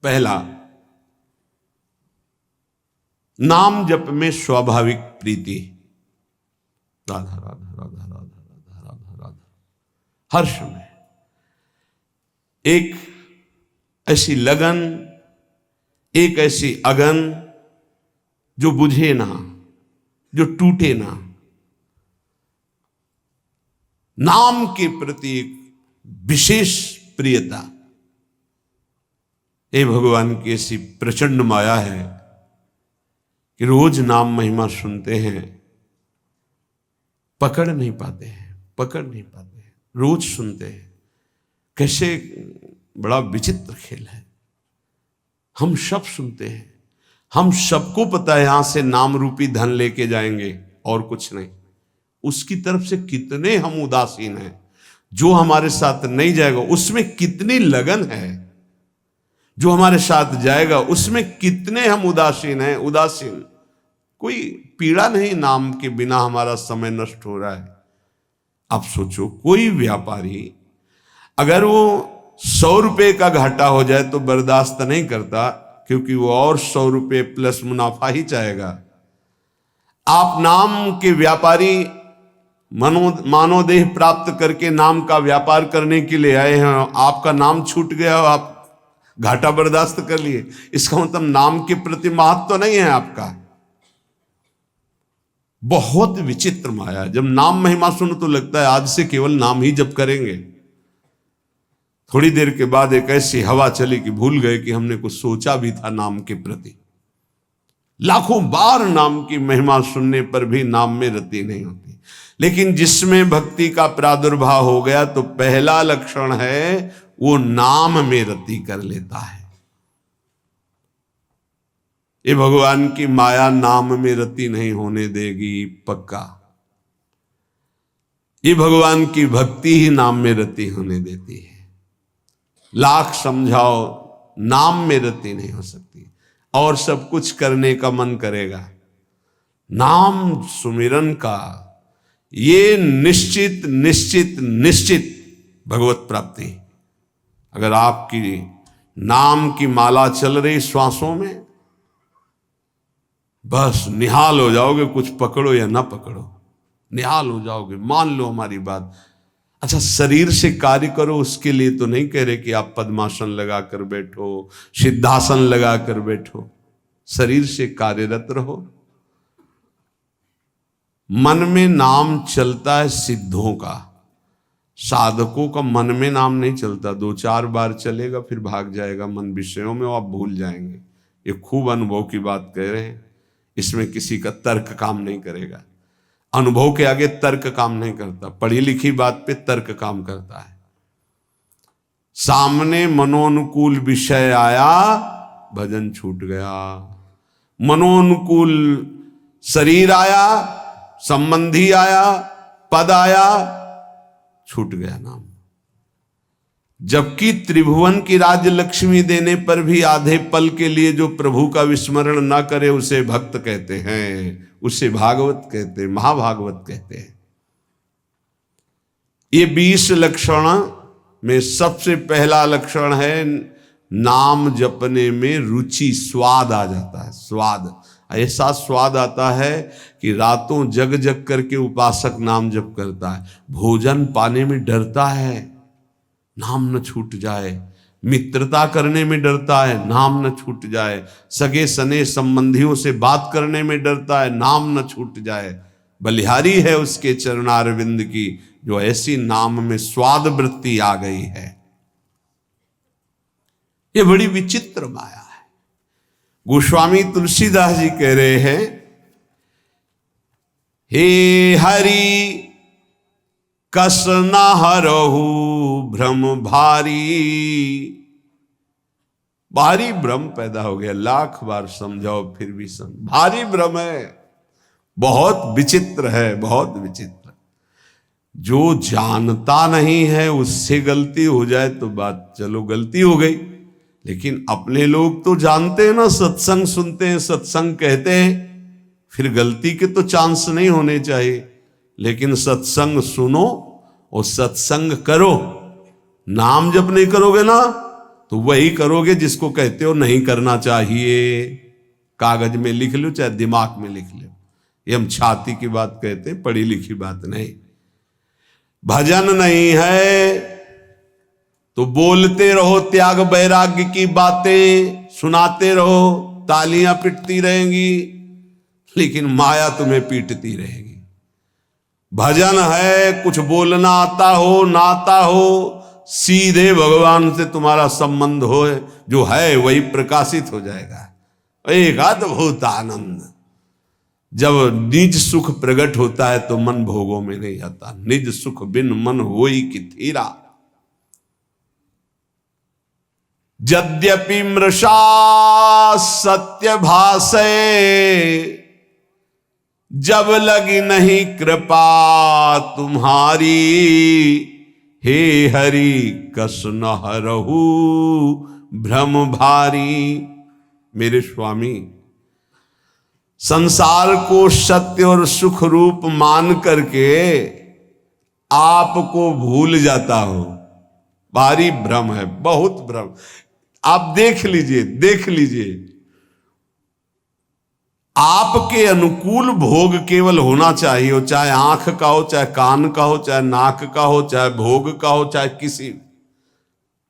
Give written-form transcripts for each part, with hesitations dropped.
पहला, नाम जप में स्वाभाविक प्रीति, राधा राधा राधा राधा राधा राधा राधा, हर समय एक ऐसी लगन, एक ऐसी अगन जो बुझे ना, जो टूटे ना। नाम के प्रति एक विशेष प्रियता। ये भगवान की ऐसी प्रचंड माया है कि रोज नाम महिमा सुनते हैं, पकड़ नहीं पाते हैं, रोज सुनते हैं। कैसे बड़ा विचित्र खेल है। हम सब सुनते हैं, हम सबको पता है यहां से नाम रूपी धन लेके जाएंगे और कुछ नहीं। उसकी तरफ से कितने हम उदासीन हैं। जो हमारे साथ नहीं जाएगा उसमें कितनी लगन है, जो हमारे साथ जाएगा उसमें कितने हम उदासीन हैं। उदासीन, कोई पीड़ा नहीं, नाम के बिना हमारा समय नष्ट हो रहा है। आप सोचो, कोई व्यापारी अगर वो 100 रुपये का घाटा हो जाए तो बर्दाश्त नहीं करता, क्योंकि वो और 100 रुपये प्लस मुनाफा ही चाहेगा। आप नाम के व्यापारी मानवदेह प्राप्त करके नाम का व्यापार करने के लिए आए हैं, आपका नाम छूट गया, आप घाटा बर्दाश्त कर लिए, इसका मतलब नाम के प्रति महत्व तो नहीं है आपका। बहुत विचित्र माया। जब नाम महिमा सुनो तो लगता है आज से केवल नाम ही जप करेंगे। थोड़ी देर के बाद एक ऐसी हवा चली कि भूल गए कि हमने कुछ सोचा भी था नाम के प्रति। लाखों बार नाम की महिमा सुनने पर भी नाम में रति नहीं होती। लेकिन जिसमें भक्ति का प्रादुर्भाव हो गया तो पहला लक्षण है वो नाम में रति कर लेता है। ये भगवान की माया नाम में रति नहीं होने देगी, पक्का। ये भगवान की भक्ति ही नाम में रति होने देती है। लाख समझाओ, नाम में रति नहीं हो सकती। और सब कुछ करने का मन करेगा, नाम सुमिरन का ये निश्चित निश्चित निश्चित भगवत प्राप्ति। अगर आपकी नाम की माला चल रही श्वासों में, बस निहाल हो जाओगे। कुछ पकड़ो या ना पकड़ो, निहाल हो जाओगे। मान लो हमारी बात। अच्छा, शरीर से कार्य करो, उसके लिए तो नहीं कह रहे कि आप पद्मासन लगा कर बैठो, सिद्धासन लगा कर बैठो। शरीर से कार्यरत रहो। मन में नाम चलता है सिद्धों का, साधकों का मन में नाम नहीं चलता। 2-4 बार चलेगा फिर भाग जाएगा मन विषयों में, आप भूल जाएंगे। ये खूब अनुभव की बात कह रहे हैं। इसमें किसी का तर्क काम नहीं करेगा। अनुभव के आगे तर्क काम नहीं करता। पढ़ी लिखी बात पे तर्क काम करता है। सामने मनोनुकूल विषय आया, भजन छूट गया। मनोनुकूल शरीर आया, संबंधी आया, पद आया, छूट गया नाम। जबकि त्रिभुवन की राज्य लक्ष्मी देने पर भी आधे पल के लिए जो प्रभु का विस्मरण ना करे उसे भक्त कहते हैं, उसे भागवत कहते हैं, महाभागवत कहते हैं। ये 20 लक्षण में सबसे पहला लक्षण है नाम जपने में रुचि, स्वाद आ जाता है। स्वाद, ऐसा स्वाद आता है कि रातों जग जग करके उपासक नाम जप करता है। भोजन पाने में डरता है, नाम न छूट जाए। मित्रता करने में डरता है, नाम न छूट जाए। सगे सने संबंधियों से बात करने में डरता है, नाम न छूट जाए। बलिहारी है उसके चरणारविंद की, जो ऐसी नाम में स्वाद वृत्ति आ गई है। ये बड़ी विचित्र माया है। गोस्वामी तुलसीदास जी कह रहे हैं, हे हरि कस न हरहु भ्रम भारी। भारी भ्रम पैदा हो गया। लाख बार समझाओ फिर भी भारी भ्रम है। बहुत विचित्र है, बहुत विचित्र। जो जानता नहीं है उससे गलती हो जाए तो बात चलो गलती हो गई, लेकिन अपने लोग तो जानते हैं ना, सत्संग सुनते हैं, सत्संग कहते हैं, फिर गलती के तो चांस नहीं होने चाहिए। लेकिन सत्संग सुनो और सत्संग करो। नाम जप नहीं करोगे ना तो वही करोगे जिसको कहते हो नहीं करना चाहिए। कागज में लिख लो चाहे दिमाग में लिख लो, ये हम छाती की बात कहते हैं, पढ़ी लिखी बात नहीं। भजन नहीं है तो बोलते रहो त्याग वैराग्य की बातें, सुनाते रहो, तालियां पिटती रहेंगी, लेकिन माया तुम्हें पीटती रहेगी। भजन है कुछ बोलना आता हो ना आता हो, सीधे भगवान से तुम्हारा संबंध हो, जो है वही प्रकाशित हो जाएगा। एक अद्भुत आनंद। जब निज सुख प्रकट होता है तो मन भोगों में नहीं आता। निज सुख बिन मन होई कि थीरा। यद्यपि मृषा सत्य भाषे, जब लगी नहीं कृपा तुम्हारी, हे हरि कस न हरहु भ्रम भारी। मेरे स्वामी, संसार को सत्य और सुख रूप मान करके आपको भूल जाता हो, भारी भ्रम है, बहुत भ्रम। आप देख लीजिए, देख लीजिए, आपके अनुकूल भोग केवल होना चाहिए, हो चाहे आंख का हो, चाहे कान का हो, चाहे नाक का हो, चाहे भोग का हो, चाहे किसी।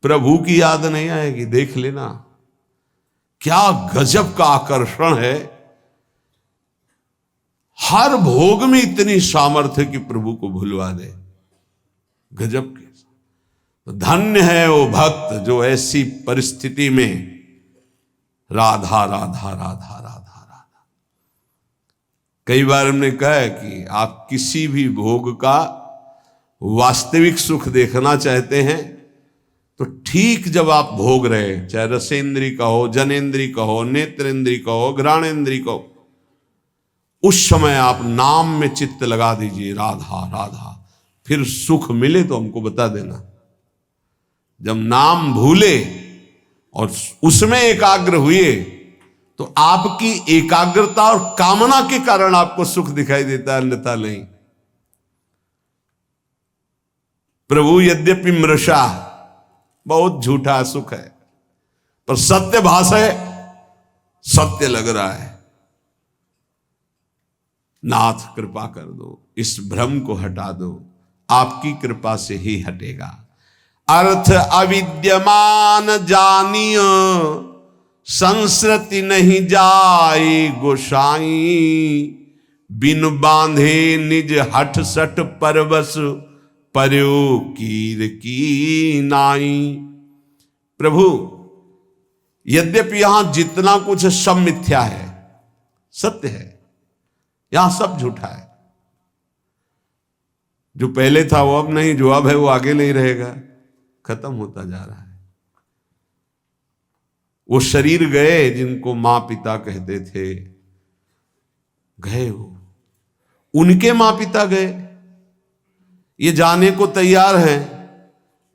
प्रभु की याद नहीं आएगी। देख लेना क्या गजब का आकर्षण है। हर भोग में इतनी सामर्थ्य कि प्रभु को भुलवा दे। गजब की। तो धन्य है वो भक्त जो ऐसी परिस्थिति में राधा राधा राधा राधा। कई बार हमने कहा है कि आप किसी भी भोग का वास्तविक सुख देखना चाहते हैं तो ठीक जब आप भोग रहे, चाहे रसेंद्री का हो, जनेन्द्री का हो, नेत्रेंद्री का हो, घ्राणेन्द्री का हो, उस समय आप नाम में चित्त लगा दीजिए, राधा राधा। फिर सुख मिले तो हमको बता देना। जब नाम भूले और उसमें एकाग्र हुए तो आपकी एकाग्रता और कामना के कारण आपको सुख दिखाई देता है, अन्यथा नहीं। प्रभु यद्यपि मृषा, बहुत झूठा सुख है, पर सत्य भास है, सत्य लग रहा है। नाथ कृपा कर दो, इस भ्रम को हटा दो, आपकी कृपा से ही हटेगा। अर्थ अविद्यमान जानियो, संस्कृति नहीं जाए गोसाई। बिन बांधे निज हठ सठ परवश, पर्यो कीर की नाई। प्रभु, यद्यपि यहां जितना कुछ सब मिथ्या है, सत्य है, यहां सब झूठा है। जो पहले था वो अब नहीं, जो अब है वो आगे नहीं रहेगा, खत्म होता जा रहा है। वो शरीर गए जिनको मां पिता कहते थे, गए वो, उनके मां पिता गए। ये जाने को तैयार हैं,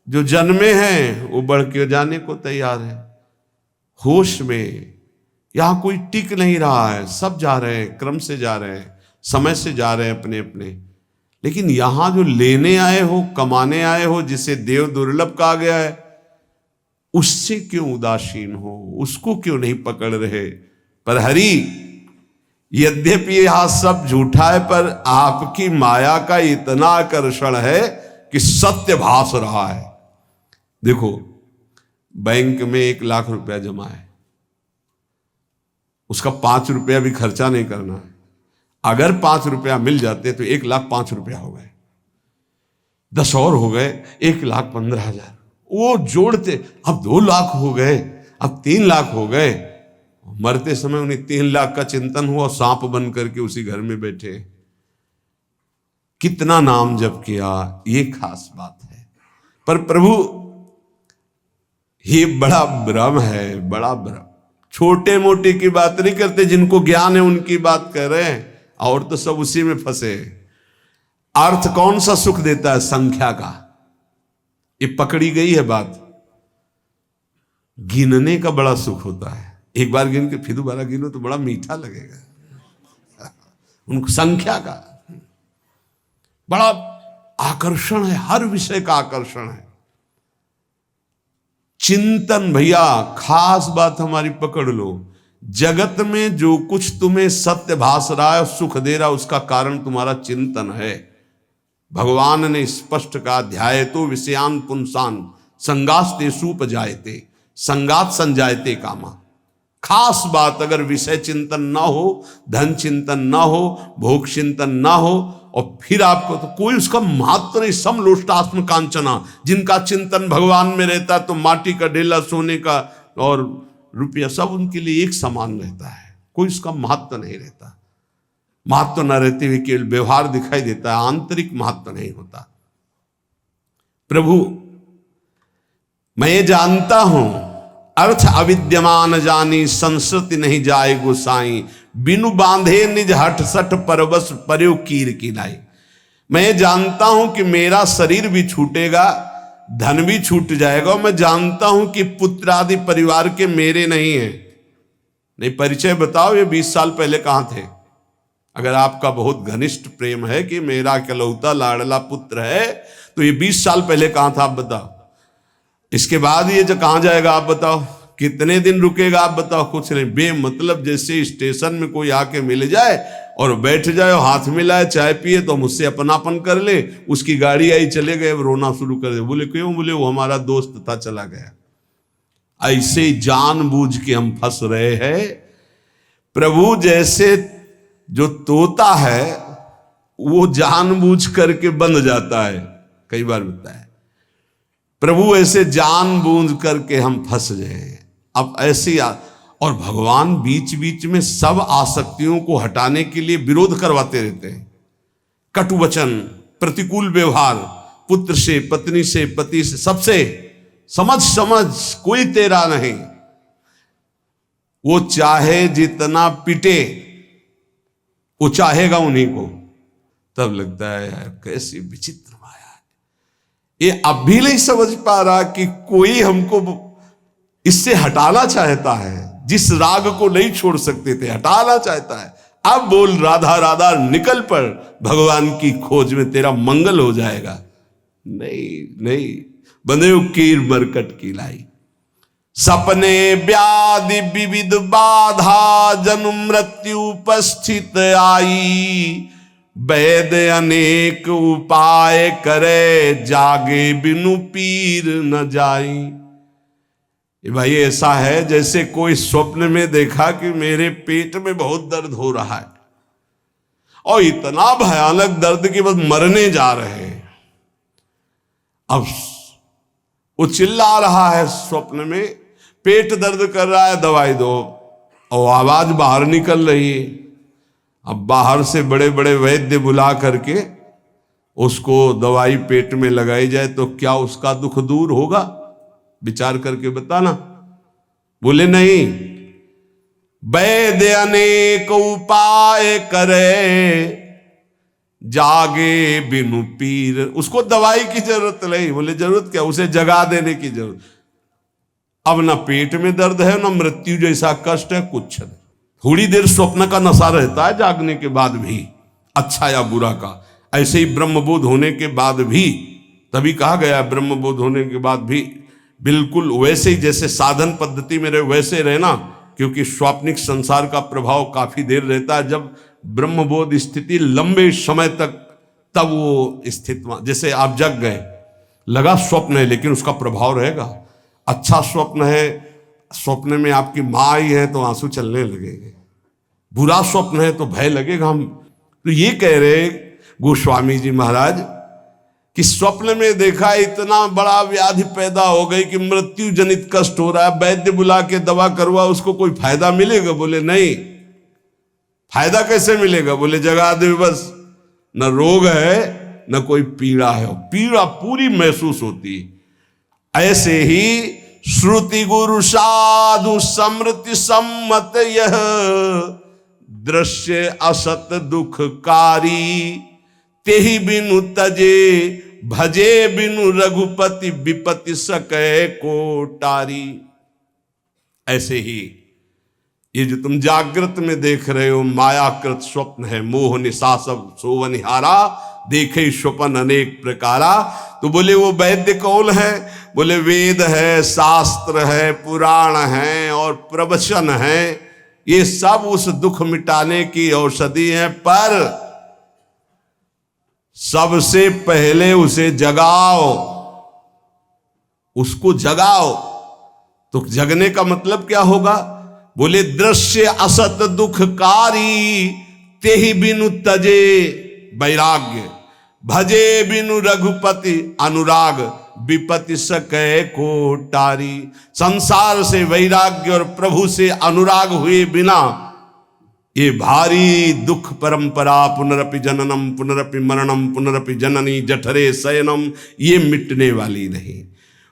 जो जन्मे हैं वो बढ़ के जाने को तैयार है। होश में यहां कोई टिक नहीं रहा है, सब जा रहे हैं, क्रम से जा रहे हैं, समय से जा रहे हैं अपने अपने। लेकिन यहां जो लेने आए हो, कमाने आए हो, जिसे देव दुर्लभ कहा गया है, उससे क्यों उदासीन हो, उसको क्यों नहीं पकड़ रहे। पर हरि, यद्यपि यह सब झूठा है, पर आपकी माया का इतना आकर्षण है कि सत्य भास रहा है। देखो, बैंक में 1 लाख रुपया जमा है, उसका 5 रुपया भी खर्चा नहीं करना है। अगर 5 रुपया मिल जाते तो 1,05,000 रुपया हो गए, 10 और हो गए 1,15,000। वो जोड़ते अब 2 लाख हो गए, अब 3 लाख हो गए। मरते समय उन्हें 3 लाख का चिंतन हुआ, सांप बन करके उसी घर में बैठे। कितना नाम जप किया, ये खास बात है। पर प्रभु, ये बड़ा भ्रम है, बड़ा भ्रम। छोटे मोटे की बात नहीं करते, जिनको ज्ञान है उनकी बात कर रहे हैं, और तो सब उसी में फंसे। अर्थ कौन सा सुख देता है? संख्या का। ये पकड़ी गई है बात। गिनने का बड़ा सुख होता है, एक बार गिन के फिर दोबारा गिनो तो बड़ा मीठा लगेगा। उनको संख्या का बड़ा आकर्षण है, हर विषय का आकर्षण है। चिंतन, भैया खास बात हमारी पकड़ लो, जगत में जो कुछ तुम्हें सत्य भास रहा है, सुख दे रहा है, उसका कारण तुम्हारा चिंतन है। भगवान ने स्पष्ट कहा, ध्याये तो विषयान पुंसान संगास्ते सुपजायते संगात संजायते कामा। खास बात, अगर विषय चिंतन ना हो, धन चिंतन ना हो, भोग चिंतन ना हो, और फिर आपको तो कोई उसका महत्व नहीं। समलोष्टास्म कांचना, जिनका चिंतन भगवान में रहता है तो माटी का ढेला, सोने का और रुपया सब उनके लिए एक समान रहता है, कोई उसका महत्व नहीं रहता। महत्व न रहते हुए केवल व्यवहार दिखाई देता है, आंतरिक महत्व नहीं होता। प्रभु मैं ये जानता हूं, अर्थ अविद्यमान जानी संस्कृति नहीं जाए गोसाई, बिनु बांधे निज हठ सठ परवश पर्यो कीर की लाई। मैं जानता हूं कि मेरा शरीर भी छूटेगा, धन भी छूट जाएगा, मैं जानता हूं कि पुत्र आदि परिवार के मेरे नहीं है। नहीं, परिचय बताओ, ये 20 साल पहले कहां थे? अगर आपका बहुत घनिष्ठ प्रेम है कि मेरा इकलौता लाडला पुत्र है, तो ये 20 साल पहले कहां था आप बताओ। इसके बाद ये जो कहां जाएगा आप बताओ, कितने दिन रुकेगा आप बताओ? कुछ नहीं, बेमतलब जैसे स्टेशन में कोई आके मिल जाए और बैठ जाए और हाथ मिलाए, चाय पिए तो मुझसे अपनापन कर ले, उसकी गाड़ी आई चले गए, रोना शुरू कर दे। बोले क्यों? बोले वो हमारा दोस्त था चला गया। ऐसे जानबूझ के हम फंस रहे हैं। प्रभु जैसे जो तोता है वो जानबूझ करके बंद जाता है, कई बार बताया, प्रभु ऐसे जानबूझ करके हम फंस गए। अब ऐसी और भगवान बीच बीच में सब आसक्तियों को हटाने के लिए विरोध करवाते रहते हैं। कटु वचन, प्रतिकूल व्यवहार, पुत्र से, पत्नी से, पति से, सबसे समझ समझ कोई तेरा नहीं। वो चाहे जितना पिटे, वो चाहेगा उन्हीं को। तब लगता है यार कैसी विचित्र माया है। ये अब भी नहीं समझ पा रहा कि कोई हमको इससे हटाना चाहता है, जिस राग को नहीं छोड़ सकते थे हटाना चाहता है। अब बोल राधा राधा निकल पड़, भगवान की खोज में तेरा मंगल हो जाएगा। नहीं नहीं, बंदे कीर मरकट की लाई, सपने व्याधि विविध बाधा, जन्म मृत्यु उपस्थित आई, वैद्य अनेक उपाय करे, जागे बिनु पीर न जाई। भाई ऐसा है जैसे कोई स्वप्न में देखा कि मेरे पेट में बहुत दर्द हो रहा है और इतना भयानक दर्द कि बस मरने जा रहे हैं। अब वो चिल्ला रहा है स्वप्न में, पेट दर्द कर रहा है, दवाई दो, और आवाज बाहर निकल रही है। अब बाहर से बड़े बड़े वैद्य बुला करके उसको दवाई पेट में लगाई जाए तो क्या उसका दुख दूर होगा? विचार करके बताना। बोले नहीं, वैद्य अनेक उपाय करे, जागे बिनु पीर। उसको दवाई की जरूरत नहीं। बोले जरूरत क्या? उसे जगा देने की जरूरत। अब ना पेट में दर्द है, ना मृत्यु जैसा कष्ट है, कुछ नहीं। थोड़ी देर स्वप्न का नशा रहता है जागने के बाद भी, अच्छा या बुरा का। ऐसे ही ब्रह्मबोध होने के बाद भी, तभी कहा गया ब्रह्मबोध होने के बाद भी बिल्कुल वैसे ही जैसे साधन पद्धति में रहे वैसे रहना, क्योंकि स्वाप्निक संसार का प्रभाव काफी देर रहता है। जब ब्रह्मबोध स्थिति लंबे समय तक, तब वो स्थिति, जैसे आप जग गए, लगा स्वप्न है लेकिन उसका प्रभाव रहेगा। अच्छा स्वप्न है, स्वप्न में आपकी माँ आई है तो आंसू चलने लगेंगे। बुरा स्वप्न है तो भय लगेगा। हम तो ये कह रहे गोस्वामी जी महाराज कि स्वप्न में देखा इतना बड़ा व्याधि पैदा हो गई कि मृत्यु जनित कष्ट हो रहा है, वैद्य बुला के दवा करवा, उसको कोई फायदा मिलेगा? बोले नहीं। फायदा कैसे मिलेगा? बोले जगा दे बस, न रोग है न कोई पीड़ा है, पीड़ा पूरी महसूस होती है। ऐसे ही श्रुति गुरु साधु समृति सम्मत यह दृश्य असत दुखकारी, तेहि बिनु तजे भजे बिनु रघुपति विपति सके को टारी। ऐसे ही ये जो तुम जागृत में देख रहे हो मायाकृत स्वप्न है, मोह निशा सब सोवनिहारा, देखे स्वपन अनेक प्रकारा। तो बोले वो वैद्य कौन है? बोले वेद है, शास्त्र है, पुराण है और प्रवचन है। ये सब उस दुख मिटाने की औषधि है, पर सबसे पहले उसे जगाओ, उसको जगाओ। तो जगने का मतलब क्या होगा? बोले दृश्य असत दुखकारी, तेहि बिनु तजे वैराग्य, भजे बिनु रघुपति अनुराग, विपति सकै को टारी। संसार से वैराग्य और प्रभु से अनुराग हुए बिना ये भारी दुख परंपरा, पुनरपि जननम पुनरपि मरणम पुनरपि जननी जठरे शयनम, ये मिटने वाली नहीं।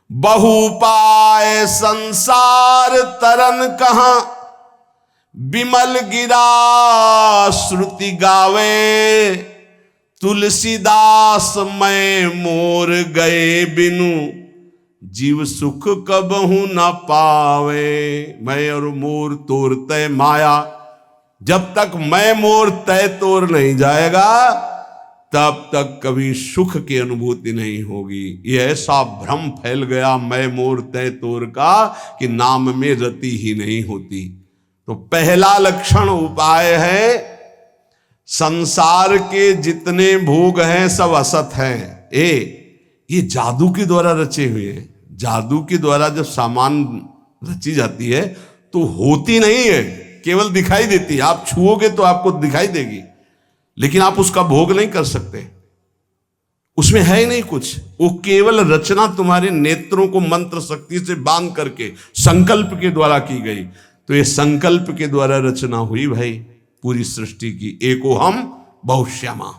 बहु पाए संसार तरन कहाँ, विमल गिरा श्रुति गावे, तुलसीदास मैं मोर गए बिनु, जीव सुख कबहु न पावे। मैं और मोर तोर तय माया, जब तक मैं मोर तय तोर नहीं जाएगा तब तक कभी सुख की अनुभूति नहीं होगी। ये ऐसा भ्रम फैल गया मैं मोर तय तोर का कि नाम में रति ही नहीं होती। तो पहला लक्षण उपाय है, संसार के जितने भोग हैं सब असत हैं। ये जादू के द्वारा रचे हुए हैं। जादू के द्वारा जब सामान रची जाती है तो होती नहीं है, केवल दिखाई देती है। आप छुओगे तो आपको दिखाई देगी, लेकिन आप उसका भोग नहीं कर सकते, उसमें है ही नहीं कुछ। वो केवल रचना तुम्हारे नेत्रों को मंत्र शक्ति से बांध करके संकल्प के द्वारा की गई। तो ये संकल्प के द्वारा रचना हुई भाई पूरी सृष्टि की। एको हम बहुश्यामा।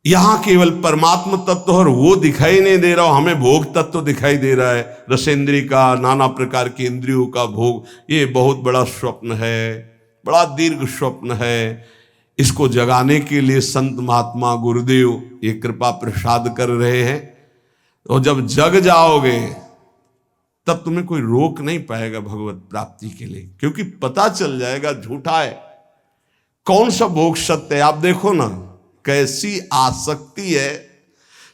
यहां केवल परमात्म तत्व और वो दिखाई नहीं दे रहा, हमें भोग तत्व दिखाई दे रहा है। रसेंद्रिय का, नाना प्रकार की इंद्रियों का भोग, ये बहुत बड़ा स्वप्न है, बड़ा दीर्घ स्वप्न है। इसको जगाने के लिए संत महात्मा गुरुदेव ये कृपा प्रसाद कर रहे हैं। और जब जग जाओगे तब तुम्हें कोई रोक नहीं पाएगा भगवत प्राप्ति के लिए, क्योंकि पता चल जाएगा झूठा है, कौन सा भोग सत्य है। आप देखो ना कैसी आसक्ति है,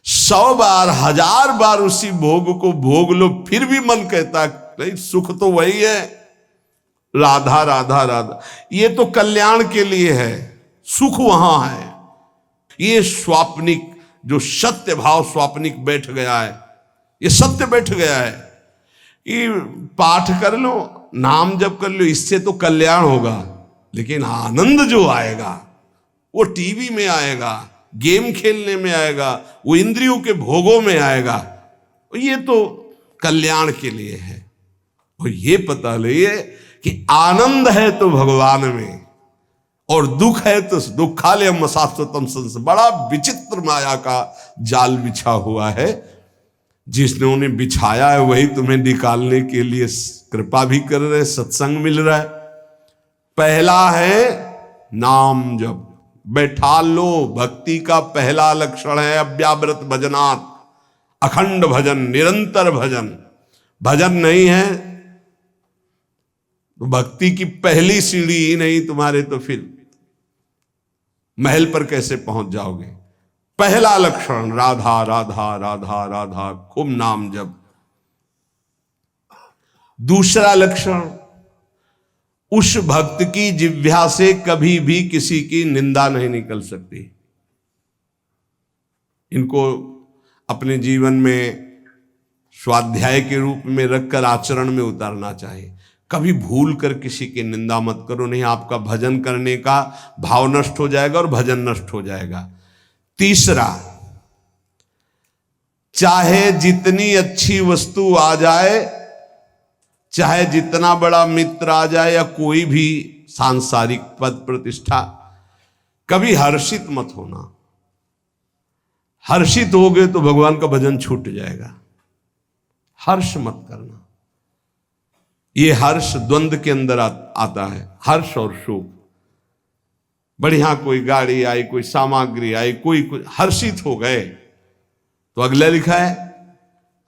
100 बार 1000 बार उसी भोग को भोग लो फिर भी मन कहता नहीं सुख तो वही है, राधा राधा राधा। ये तो कल्याण के लिए है, सुख वहां है। ये स्वाप्निक जो सत्य भाव स्वाप्निक बैठ गया है, ये सत्य बैठ गया है कि पाठ कर लो, नाम जप कर लो, इससे तो कल्याण होगा, लेकिन आनंद जो आएगा वो टीवी में आएगा, गेम खेलने में आएगा, वो इंद्रियों के भोगों में आएगा। ये तो कल्याण के लिए है। और ये पता लिए कि आनंद है तो भगवान में, और दुख है तो दुखालयम शाश्वतम संस। बड़ा विचित्र माया का जाल बिछा हुआ है, जिसने उन्हें बिछाया है वही तुम्हें निकालने के लिए कृपा भी कर रहे, सत्संग मिल रहा है। पहला है नाम जप, बैठा लो। भक्ति का पहला लक्षण है अव्याव्रत भजनात्, अखंड भजन, निरंतर भजन। भजन नहीं है तो भक्ति की पहली सीढ़ी ही नहीं तुम्हारे, तो फिर महल पर कैसे पहुंच जाओगे। पहला लक्षण राधा राधा राधा राधा, खूब नाम जप। दूसरा लक्षण, उस भक्त की जिह्वा से कभी भी किसी की निंदा नहीं निकल सकती। इनको अपने जीवन में स्वाध्याय के रूप में रखकर आचरण में उतारना चाहिए। कभी भूल कर किसी की निंदा मत करो, नहीं आपका भजन करने का भाव नष्ट हो जाएगा और भजन नष्ट हो जाएगा। तीसरा, चाहे जितनी अच्छी वस्तु आ जाए, चाहे जितना बड़ा मित्र आ जाए या कोई भी सांसारिक पद प्रतिष्ठा, कभी हर्षित मत होना। हर्षित होगे तो भगवान का भजन छूट जाएगा। हर्ष मत करना। ये हर्ष द्वंद्व के अंदर आता है, हर्ष और शोक। बढ़िया कोई गाड़ी आई, कोई सामग्री आई, कोई हर्षित हो गए तो अगला लिखा है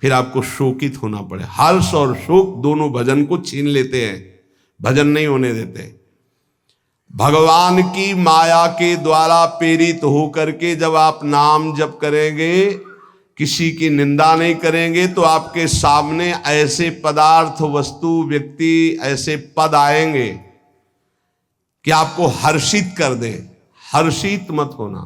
फिर आपको शोकित होना पड़े। हर्ष और शोक दोनों भजन को छीन लेते हैं, भजन नहीं होने देते। भगवान की माया के द्वारा प्रेरित होकर के जब आप नाम जप करेंगे, किसी की निंदा नहीं करेंगे, तो आपके सामने ऐसे पदार्थ, वस्तु, व्यक्ति, ऐसे पद आएंगे कि आपको हर्षित कर दे। हर्षित मत होना,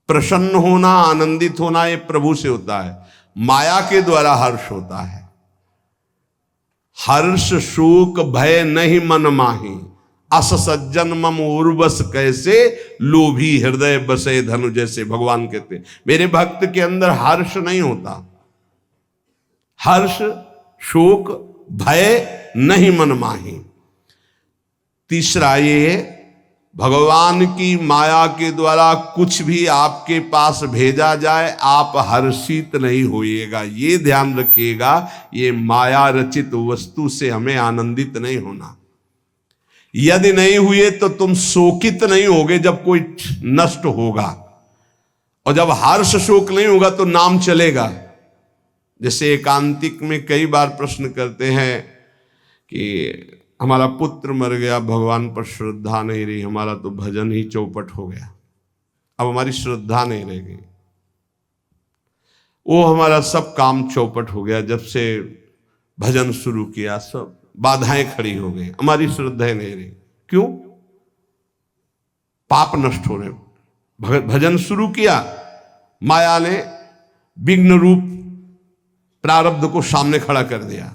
प्रसन्न होना, आनंदित होना ये प्रभु से होता है, माया के द्वारा हर्ष होता है। हर्ष शोक भय नहीं मन माही, अस सज्जन मम उर्वस कैसे, लोभी हृदय बसे धनु जैसे। भगवान कहते मेरे भक्त के अंदर हर्ष नहीं होता, हर्ष शोक भय नहीं मन माही। तीसरा ये, भगवान की माया के द्वारा कुछ भी आपके पास भेजा जाए, आप हर्षित नहीं होइएगा। ये ध्यान रखिएगा, ये माया रचित वस्तु से हमें आनंदित नहीं होना। यदि नहीं हुए तो तुम शोकित नहीं होगे जब कोई नष्ट होगा, और जब हर्ष शोक नहीं होगा तो नाम चलेगा। जैसे एकांतिक में कई बार प्रश्न करते हैं कि हमारा पुत्र मर गया, भगवान पर श्रद्धा नहीं रही, हमारा तो भजन ही चौपट हो गया, अब हमारी श्रद्धा नहीं रह गई, वो हमारा सब काम चौपट हो गया, जब से भजन शुरू किया सब बाधाएं खड़ी हो गई, हमारी श्रद्धा नहीं रही। क्यों? पाप नष्ट हो रहे। भजन शुरू किया, माया ने विघ्न रूप प्रारब्ध को सामने खड़ा कर दिया।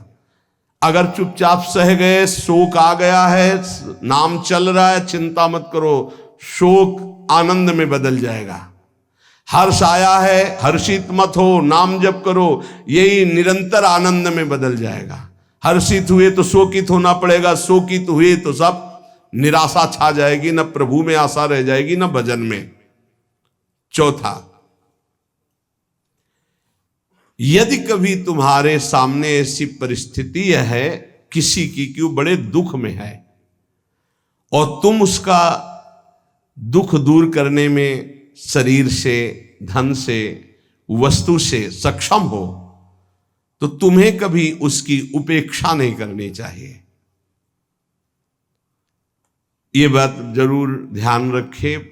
अगर चुपचाप सह गए, शोक आ गया है, नाम चल रहा है, चिंता मत करो, शोक आनंद में बदल जाएगा। हर्ष आया है, हर्षित मत हो, नाम जप करो, यही निरंतर आनंद में बदल जाएगा। हर्षित हुए तो शोकित होना पड़ेगा, शोकित हुए तो सब निराशा छा जाएगी, न प्रभु में आशा रह जाएगी न भजन में। चौथा, यदि कभी तुम्हारे सामने ऐसी परिस्थिति है किसी की कि वो बड़े दुख में है और तुम उसका दुख दूर करने में शरीर से, धन से, वस्तु से सक्षम हो, तो तुम्हें कभी उसकी उपेक्षा नहीं करनी चाहिए। ये बात जरूर ध्यान रखें,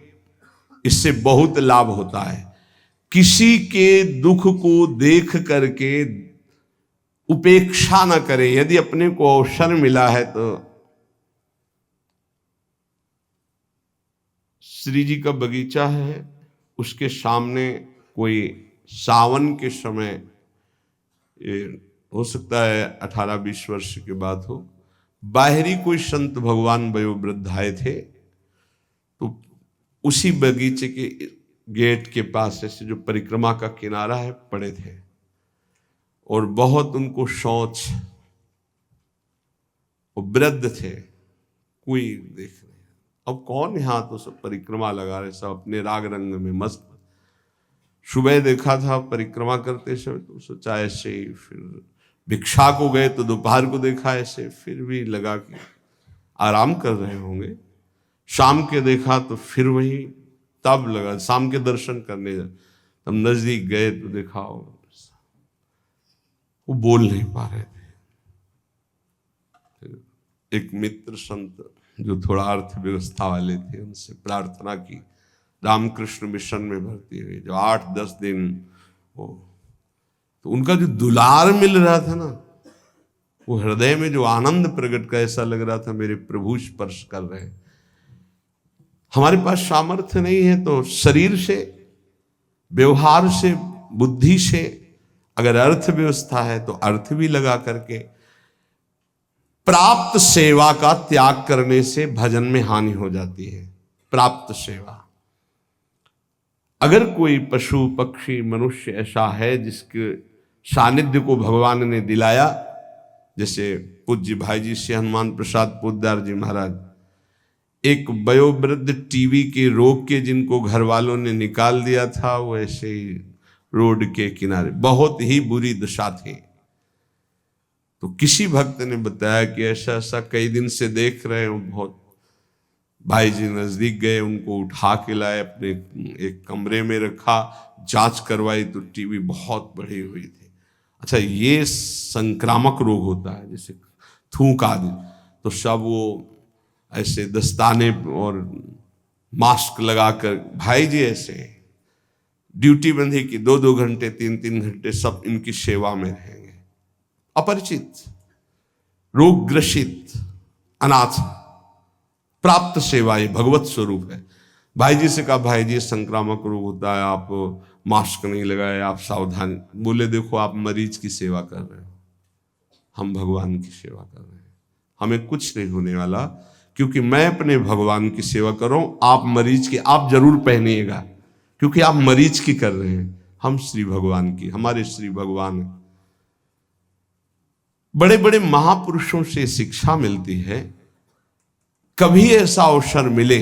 इससे बहुत लाभ होता है। किसी के दुख को देख करके उपेक्षा न करें। यदि अपने को अवसर मिला है तो श्री जी का बगीचा है, उसके सामने कोई सावन के समय, हो सकता है 18-20 वर्ष के बाद हो, बाहरी कोई संत भगवान वयोवृद्ध आए थे, तो उसी बगीचे के गेट के पास ऐसे जो परिक्रमा का किनारा है पड़े थे, और बहुत उनको शौच, वो वृद्ध थे, कोई देख नहीं। अब कौन यहाँ तो सब परिक्रमा लगा रहे, सब अपने राग रंग में मस्त। सुबह देखा था परिक्रमा करते समय तो सोचा ऐसे ही, फिर भिक्षा को गए तो दोपहर को देखा ऐसे, फिर भी लगा कि आराम कर रहे होंगे। शाम के देखा तो फिर वही, तब लगा शाम के दर्शन करने, तब नजदीक गए तो देखा वो बोल नहीं पा रहे थे। एक मित्र संत जो थोड़ा अर्थव्यवस्था वाले थे, उनसे प्रार्थना की, रामकृष्ण मिशन में भर्ती हुए, जो 8-10 दिन वो, तो उनका जो दुलार मिल रहा था ना, वो हृदय में जो आनंद प्रकट का, ऐसा लग रहा था मेरे प्रभु स्पर्श कर रहे हैं। हमारे पास सामर्थ्य नहीं है तो शरीर से, व्यवहार से, बुद्धि से, अगर अर्थव्यवस्था है तो अर्थ भी लगा करके, प्राप्त सेवा का त्याग करने से भजन में हानि हो जाती है। प्राप्त सेवा, अगर कोई पशु पक्षी मनुष्य ऐसा है जिसके सानिध्य को भगवान ने दिलाया, जैसे पूज्य भाई जी से हनुमान प्रसाद पोद्दार जी महाराज, एक वयोवृद्ध टीबी के रोग के जिनको घर वालों ने निकाल दिया था, वो ऐसे ही रोड के किनारे, बहुत ही बुरी दशा थी। तो किसी भक्त ने बताया कि ऐसा ऐसा कई दिन से देख रहे हो, बहुत। भाई जी नजदीक गए, उनको उठा के लाए, अपने एक कमरे में रखा, जांच करवाई तो टीबी बहुत बढ़ी हुई थी। अच्छा, ये संक्रामक रोग होता है, जैसे थूक आदि, तो सब वो ऐसे दस्ताने और मास्क लगाकर भाई जी ऐसे ड्यूटी बंधी कि 2-2 घंटे 3-3 घंटे सब इनकी सेवा में रहेंगे। अपरिचित, रोग ग्रसित, अनाथ, प्राप्त सेवा, ये भगवत स्वरूप है। भाई जी से कहा, भाई जी संक्रामक रोग होता है, आप मास्क नहीं लगाए, आप सावधान। बोले देखो आप मरीज की सेवा कर रहे हो, हम भगवान की सेवा कर रहे हैं, हमें कुछ नहीं होने वाला, क्योंकि मैं अपने भगवान की सेवा कर रहा हूं। आप मरीज की आप जरूर पहनिएगा, क्योंकि आप मरीज की कर रहे हैं, हम श्री भगवान की, हमारे श्री भगवान। बड़े बड़े महापुरुषों से शिक्षा मिलती है, कभी ऐसा अवसर मिले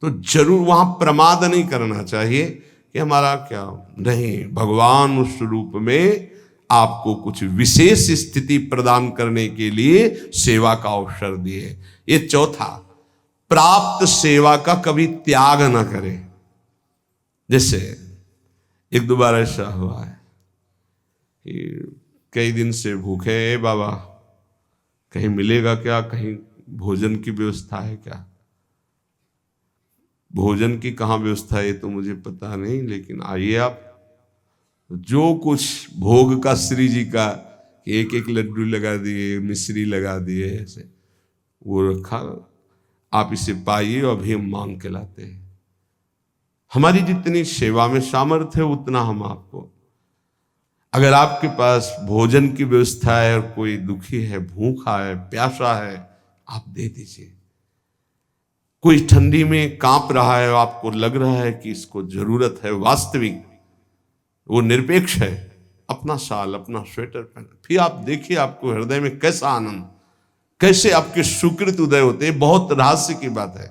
तो जरूर वहां प्रमाद नहीं करना चाहिए कि हमारा क्या नहीं, भगवान उस रूप में आपको कुछ विशेष स्थिति प्रदान करने के लिए सेवा का अवसर दिए। ये चौथा, प्राप्त सेवा का कभी त्याग ना करें। जैसे एक दो बार ऐसा हुआ है कि कई दिन से भूखे हैं बाबा, कहीं मिलेगा क्या, कहीं भोजन की व्यवस्था है क्या? भोजन की कहाँ व्यवस्था है तो मुझे पता नहीं, लेकिन आइए आप, जो कुछ भोग का श्री जी का एक एक लड्डू लगा दिए, मिश्री लगा दिए, ऐसे वो रखा, आप इसे पाइए और अभी हम मांग के लाते हैं। हमारी जितनी सेवा में सामर्थ्य है उतना हम आपको, अगर आपके पास भोजन की व्यवस्था है और कोई दुखी है, भूखा है, प्यासा है, आप दे दीजिए। कोई ठंडी में कांप रहा है, आपको लग रहा है कि इसको जरूरत है, वास्तविक वो निरपेक्ष है, अपना शाल अपना स्वेटर पहन, फिर आप देखिए आपको हृदय में कैसा आनंद, कैसे आपके सुकृत उदय होते हैं। बहुत रहस्य की बात है।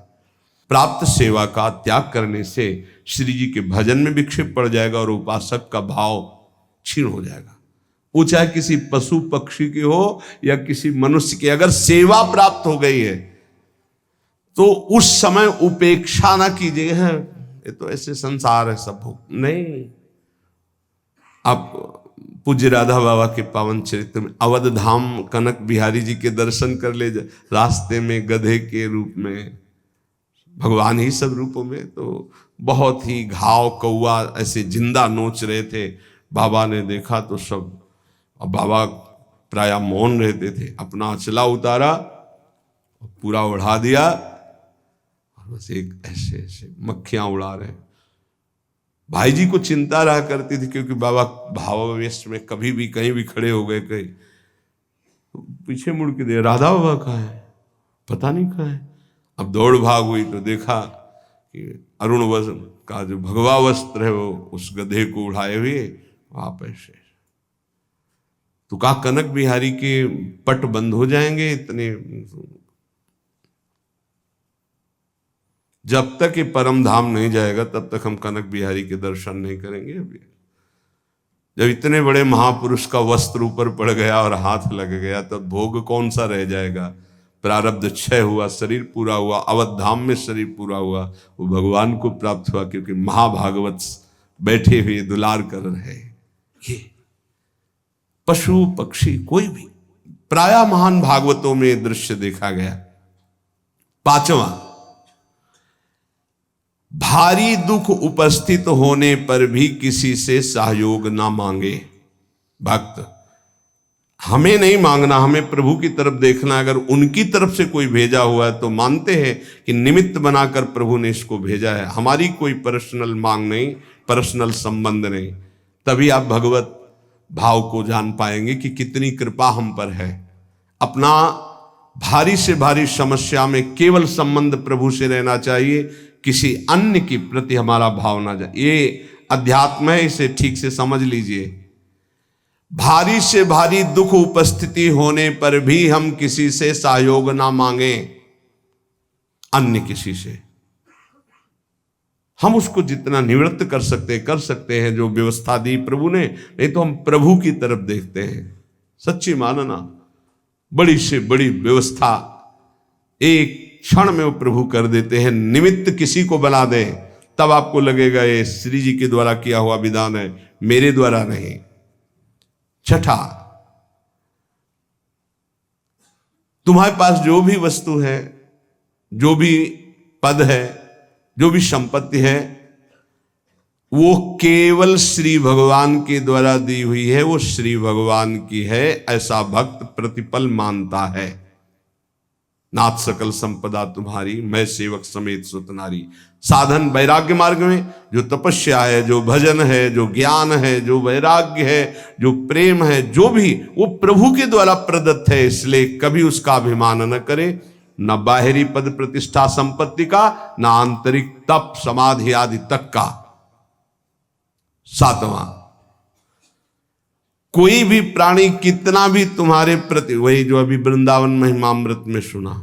प्राप्त सेवा का त्याग करने से श्री जी के भजन में विक्षेप पड़ जाएगा और उपासक का भाव क्षीण हो जाएगा। वो चाहे किसी पशु पक्षी की हो या किसी मनुष्य की, अगर सेवा प्राप्त हो गई है तो उस समय उपेक्षा ना कीजिए, ये तो ऐसे संसार है सब भोग नहीं। आप पूज्य राधा बाबा के पावन चरित्र में अवध धाम कनक बिहारी जी के दर्शन कर ले, रास्ते में गधे के रूप में, भगवान ही सब रूपों में, तो बहुत ही घाव कौआ ऐसे जिंदा नोच रहे थे। बाबा ने देखा तो सब, अब बाबा प्रायः मौन रहते थे, अपना अचला उतारा, पूरा उड़ा दिया, और बस एक ऐसे ऐसे मक्खियां उड़ा रहे। भाई जी को चिंता रहा करती थी, क्योंकि बाबा भावावेश में कभी भी कहीं भी खड़े हो गए, कहीं तो पीछे मुड़ के दे, राधा बाबा कहाँ है, पता नहीं कहाँ है। अब दौड़ भाग हुई तो देखा कि अरुण वस्त्र का जो भगवा वस्त्र है वो उस गधे को उड़ाए हुए आप ऐसे, तो कहा कनक बिहारी के पट बंद हो जाएंगे इतने, जब तक ये परम धाम नहीं जाएगा तब तक हम कनक बिहारी के दर्शन नहीं करेंगे। अभी जब इतने बड़े महापुरुष का वस्त्र ऊपर पड़ गया और हाथ लग गया, तब भोग कौन सा रह जाएगा? प्रारब्ध क्षय हुआ, शरीर पूरा हुआ, अवध धाम में शरीर पूरा हुआ, वो भगवान को प्राप्त हुआ, क्योंकि महाभागवत बैठे हुए दुलार कर रहे। ये पशु पक्षी कोई भी, प्रायः महान भागवतों में दृश्य देखा गया। पांचवा, भारी दुख उपस्थित होने पर भी किसी से सहयोग ना मांगे। भक्त, हमें नहीं मांगना, हमें प्रभु की तरफ देखना। अगर उनकी तरफ से कोई भेजा हुआ है तो मानते हैं कि निमित्त बनाकर प्रभु ने इसको भेजा है, हमारी कोई पर्सनल मांग नहीं, पर्सनल संबंध नहीं। तभी आप भगवत भाव को जान पाएंगे कि कितनी कृपा हम पर है। अपना भारी से भारी समस्या में केवल संबंध प्रभु से रहना चाहिए, किसी अन्य के प्रति हमारा भाव ना जाए। ये अध्यात्म है, इसे ठीक से समझ लीजिए। भारी से भारी दुख उपस्थिति होने पर भी हम किसी से सहयोग ना मांगे, अन्य किसी से। हम उसको जितना निवृत्त कर सकते हैं जो व्यवस्था दी प्रभु ने, नहीं तो हम प्रभु की तरफ देखते हैं। सच्ची मानना, बड़ी से बड़ी व्यवस्था एक क्षण में वो प्रभु कर देते हैं। निमित्त किसी को बना दे, तब आपको लगेगा ये श्री जी के द्वारा किया हुआ विधान है, मेरे द्वारा नहीं। छठा, तुम्हारे पास जो भी वस्तु है जो भी पद है, जो भी संपत्ति है, वो केवल श्री भगवान के द्वारा दी हुई है, वो श्री भगवान की है, ऐसा भक्त प्रतिपल मानता है। नाथ सकल संपदा तुम्हारी, मैं सेवक समेत सुत नारी। साधन वैराग्य मार्ग में जो तपस्या है, जो भजन है, जो ज्ञान है, जो वैराग्य है, जो प्रेम है, जो भी, वो प्रभु के द्वारा प्रदत्त है, इसलिए कभी उसका अभिमान न करे, न बाहरी पद प्रतिष्ठा संपत्ति का, न आंतरिक तप समाधि आदि तक का। सातवां, कोई भी प्राणी कितना भी तुम्हारे प्रति, वही जो अभी वृंदावन महिमामृत में सुना,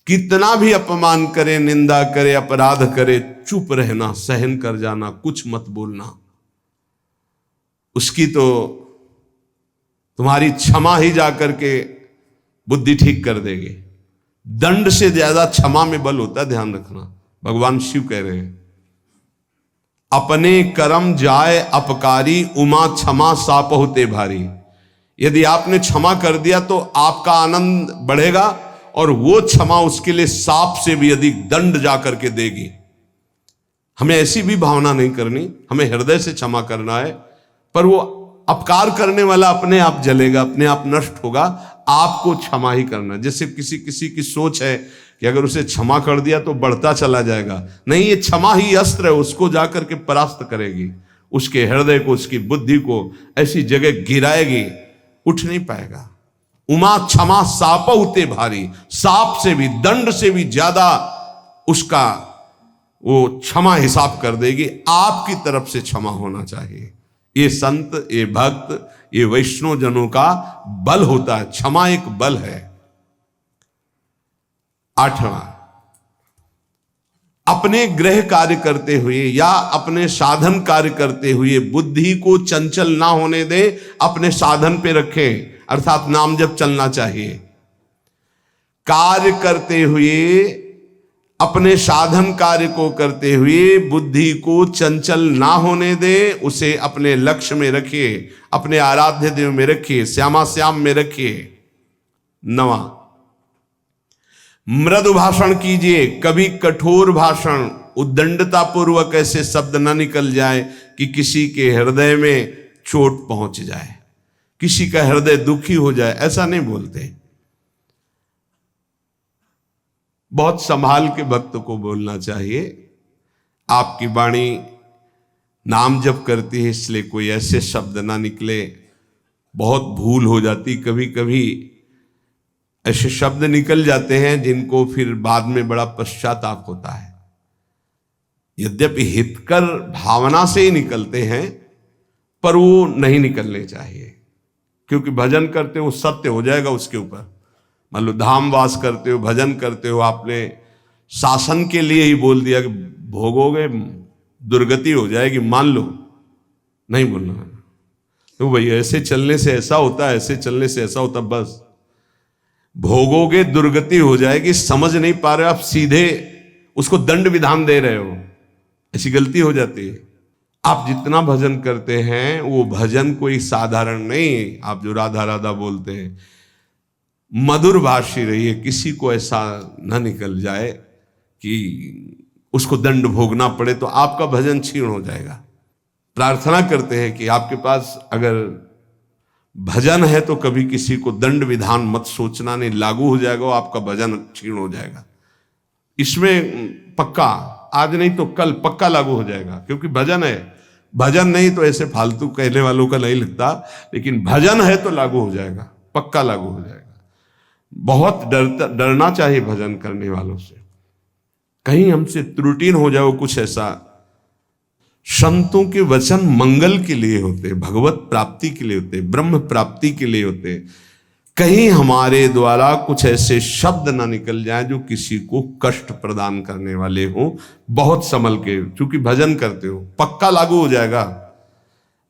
कितना भी अपमान करे, निंदा करे, अपराध करे, चुप रहना, सहन कर जाना, कुछ मत बोलना। उसकी तो तुम्हारी क्षमा ही जाकर के बुद्धि ठीक कर देगी। दंड से ज्यादा क्षमा में बल होता है, ध्यान रखना। भगवान शिव कह रहे हैं, अपने कर्म जाए अपकारी, उमा क्षमा साप होते भारी। यदि आपने क्षमा कर दिया तो आपका आनंद बढ़ेगा, और वो क्षमा उसके लिए सांप से भी अधिक दंड जाकर के देगी। हमें ऐसी भी भावना नहीं करनी, हमें हृदय से क्षमा करना है, पर वो अपकार करने वाला अपने आप जलेगा, अपने आप नष्ट होगा। आपको क्षमा ही करना। जैसे किसी की सोच है कि अगर उसे क्षमा कर दिया तो बढ़ता चला जाएगा, नहीं, ये क्षमा ही अस्त्र है, उसको जाकर के परास्त करेगी, उसके हृदय को, उसकी बुद्धि को ऐसी जगह गिराएगी, उठ नहीं पाएगा। उमा क्षमा साप उते भारी, सांप से भी, दंड से भी ज्यादा उसका वो क्षमा हिसाब कर देगी। आपकी तरफ से क्षमा होना चाहिए। ये संत, ये भक्त, ये वैष्णव जनों का बल होता है, क्षमा एक बल है। आठवां, अपने गृह कार्य करते हुए या अपने साधन कार्य करते हुए बुद्धि को चंचल ना होने दे, अपने साधन पे रखे, अर्थात नाम जप चलना चाहिए। कार्य करते हुए, अपने साधन कार्य को करते हुए बुद्धि को चंचल ना होने दे, उसे अपने लक्ष्य में रखिए, अपने आराध्य देव में रखिए, श्यामा श्याम में रखिए। नवा, मृदु भाषण कीजिए, कभी कठोर भाषण, उद्दंडता पूर्वक ऐसे शब्द न निकल जाए कि किसी के हृदय में चोट पहुंच जाए, किसी का हृदय दुखी हो जाए, ऐसा नहीं बोलते। बहुत संभाल के भक्त को बोलना चाहिए। आपकी वाणी नाम जप करती है, इसलिए कोई ऐसे शब्द ना निकले। बहुत भूल हो जाती, कभी कभी ऐसे शब्द निकल जाते हैं जिनको फिर बाद में बड़ा पश्चाताप होता है। यद्यपि हितकर भावना से ही निकलते हैं, पर वो नहीं निकलने चाहिए, क्योंकि भजन करते हो सत्य हो जाएगा उसके ऊपर। मान लो धाम वास करते हो, भजन करते हो, आपने शासन के लिए ही बोल दिया कि भोगोगे, दुर्गति हो जाएगी, मान लो, नहीं बोलना है। तो भाई ऐसे चलने से ऐसा होता है, ऐसे चलने से ऐसा होता, बस भोगोगे, दुर्गति हो जाएगी, समझ नहीं पा रहे हो आप, सीधे उसको दंड विधान दे रहे हो, ऐसी गलती हो जाती है। आप जितना भजन करते हैं वो भजन कोई साधारण नहीं। आप जो राधा राधा बोलते हैं, मधुर भाषी रहिए, किसी को ऐसा न निकल जाए कि उसको दंड भोगना पड़े, तो आपका भजन क्षीण हो जाएगा। प्रार्थना करते हैं कि आपके पास अगर भजन है तो कभी किसी को दंड विधान मत सोचना, नहीं लागू हो जाएगा, आपका भजन क्षीण हो जाएगा। इसमें पक्का, आज नहीं तो कल पक्का लागू हो जाएगा, क्योंकि भजन है। भजन नहीं तो ऐसे फालतू कहने वालों का नहीं लगता, लेकिन भजन है तो लागू हो जाएगा, पक्का लागू हो जाएगा। बहुत डरना चाहिए भजन करने वालों से, कहीं हमसे त्रुटि हो जाए कुछ ऐसा। संतों के वचन मंगल के लिए होते, भगवत प्राप्ति के लिए होते, ब्रह्म प्राप्ति के लिए होते। कहीं हमारे द्वारा कुछ ऐसे शब्द ना निकल जाए जो किसी को कष्ट प्रदान करने वाले हो। बहुत संभल के, चूंकि भजन करते हो, पक्का लागू हो जाएगा।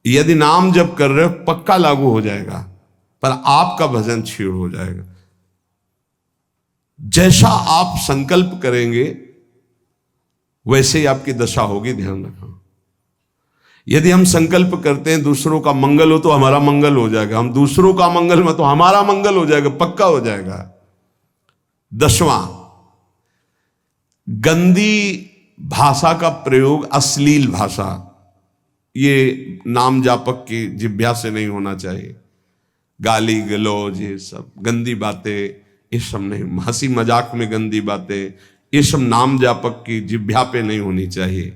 यदि नाम जप कर रहे हो पक्का लागू हो जाएगा, पर आपका भजन क्षीण हो जाएगा। जैसा आप संकल्प करेंगे वैसे ही आपकी दशा होगी, ध्यान रखना। यदि हम संकल्प करते हैं दूसरों का मंगल हो तो हमारा मंगल हो जाएगा, हम दूसरों का मंगल में तो हमारा मंगल हो जाएगा, पक्का हो जाएगा। 10वां, गंदी भाषा का प्रयोग, अश्लील भाषा, ये नाम जापक की जिह्वा से नहीं होना चाहिए। गाली गलौज, ये सब गंदी बातें, ये सब नहीं, हंसी मजाक में गंदी बातें, ये सब नाम जापक की जिह्वा पे नहीं होनी चाहिए।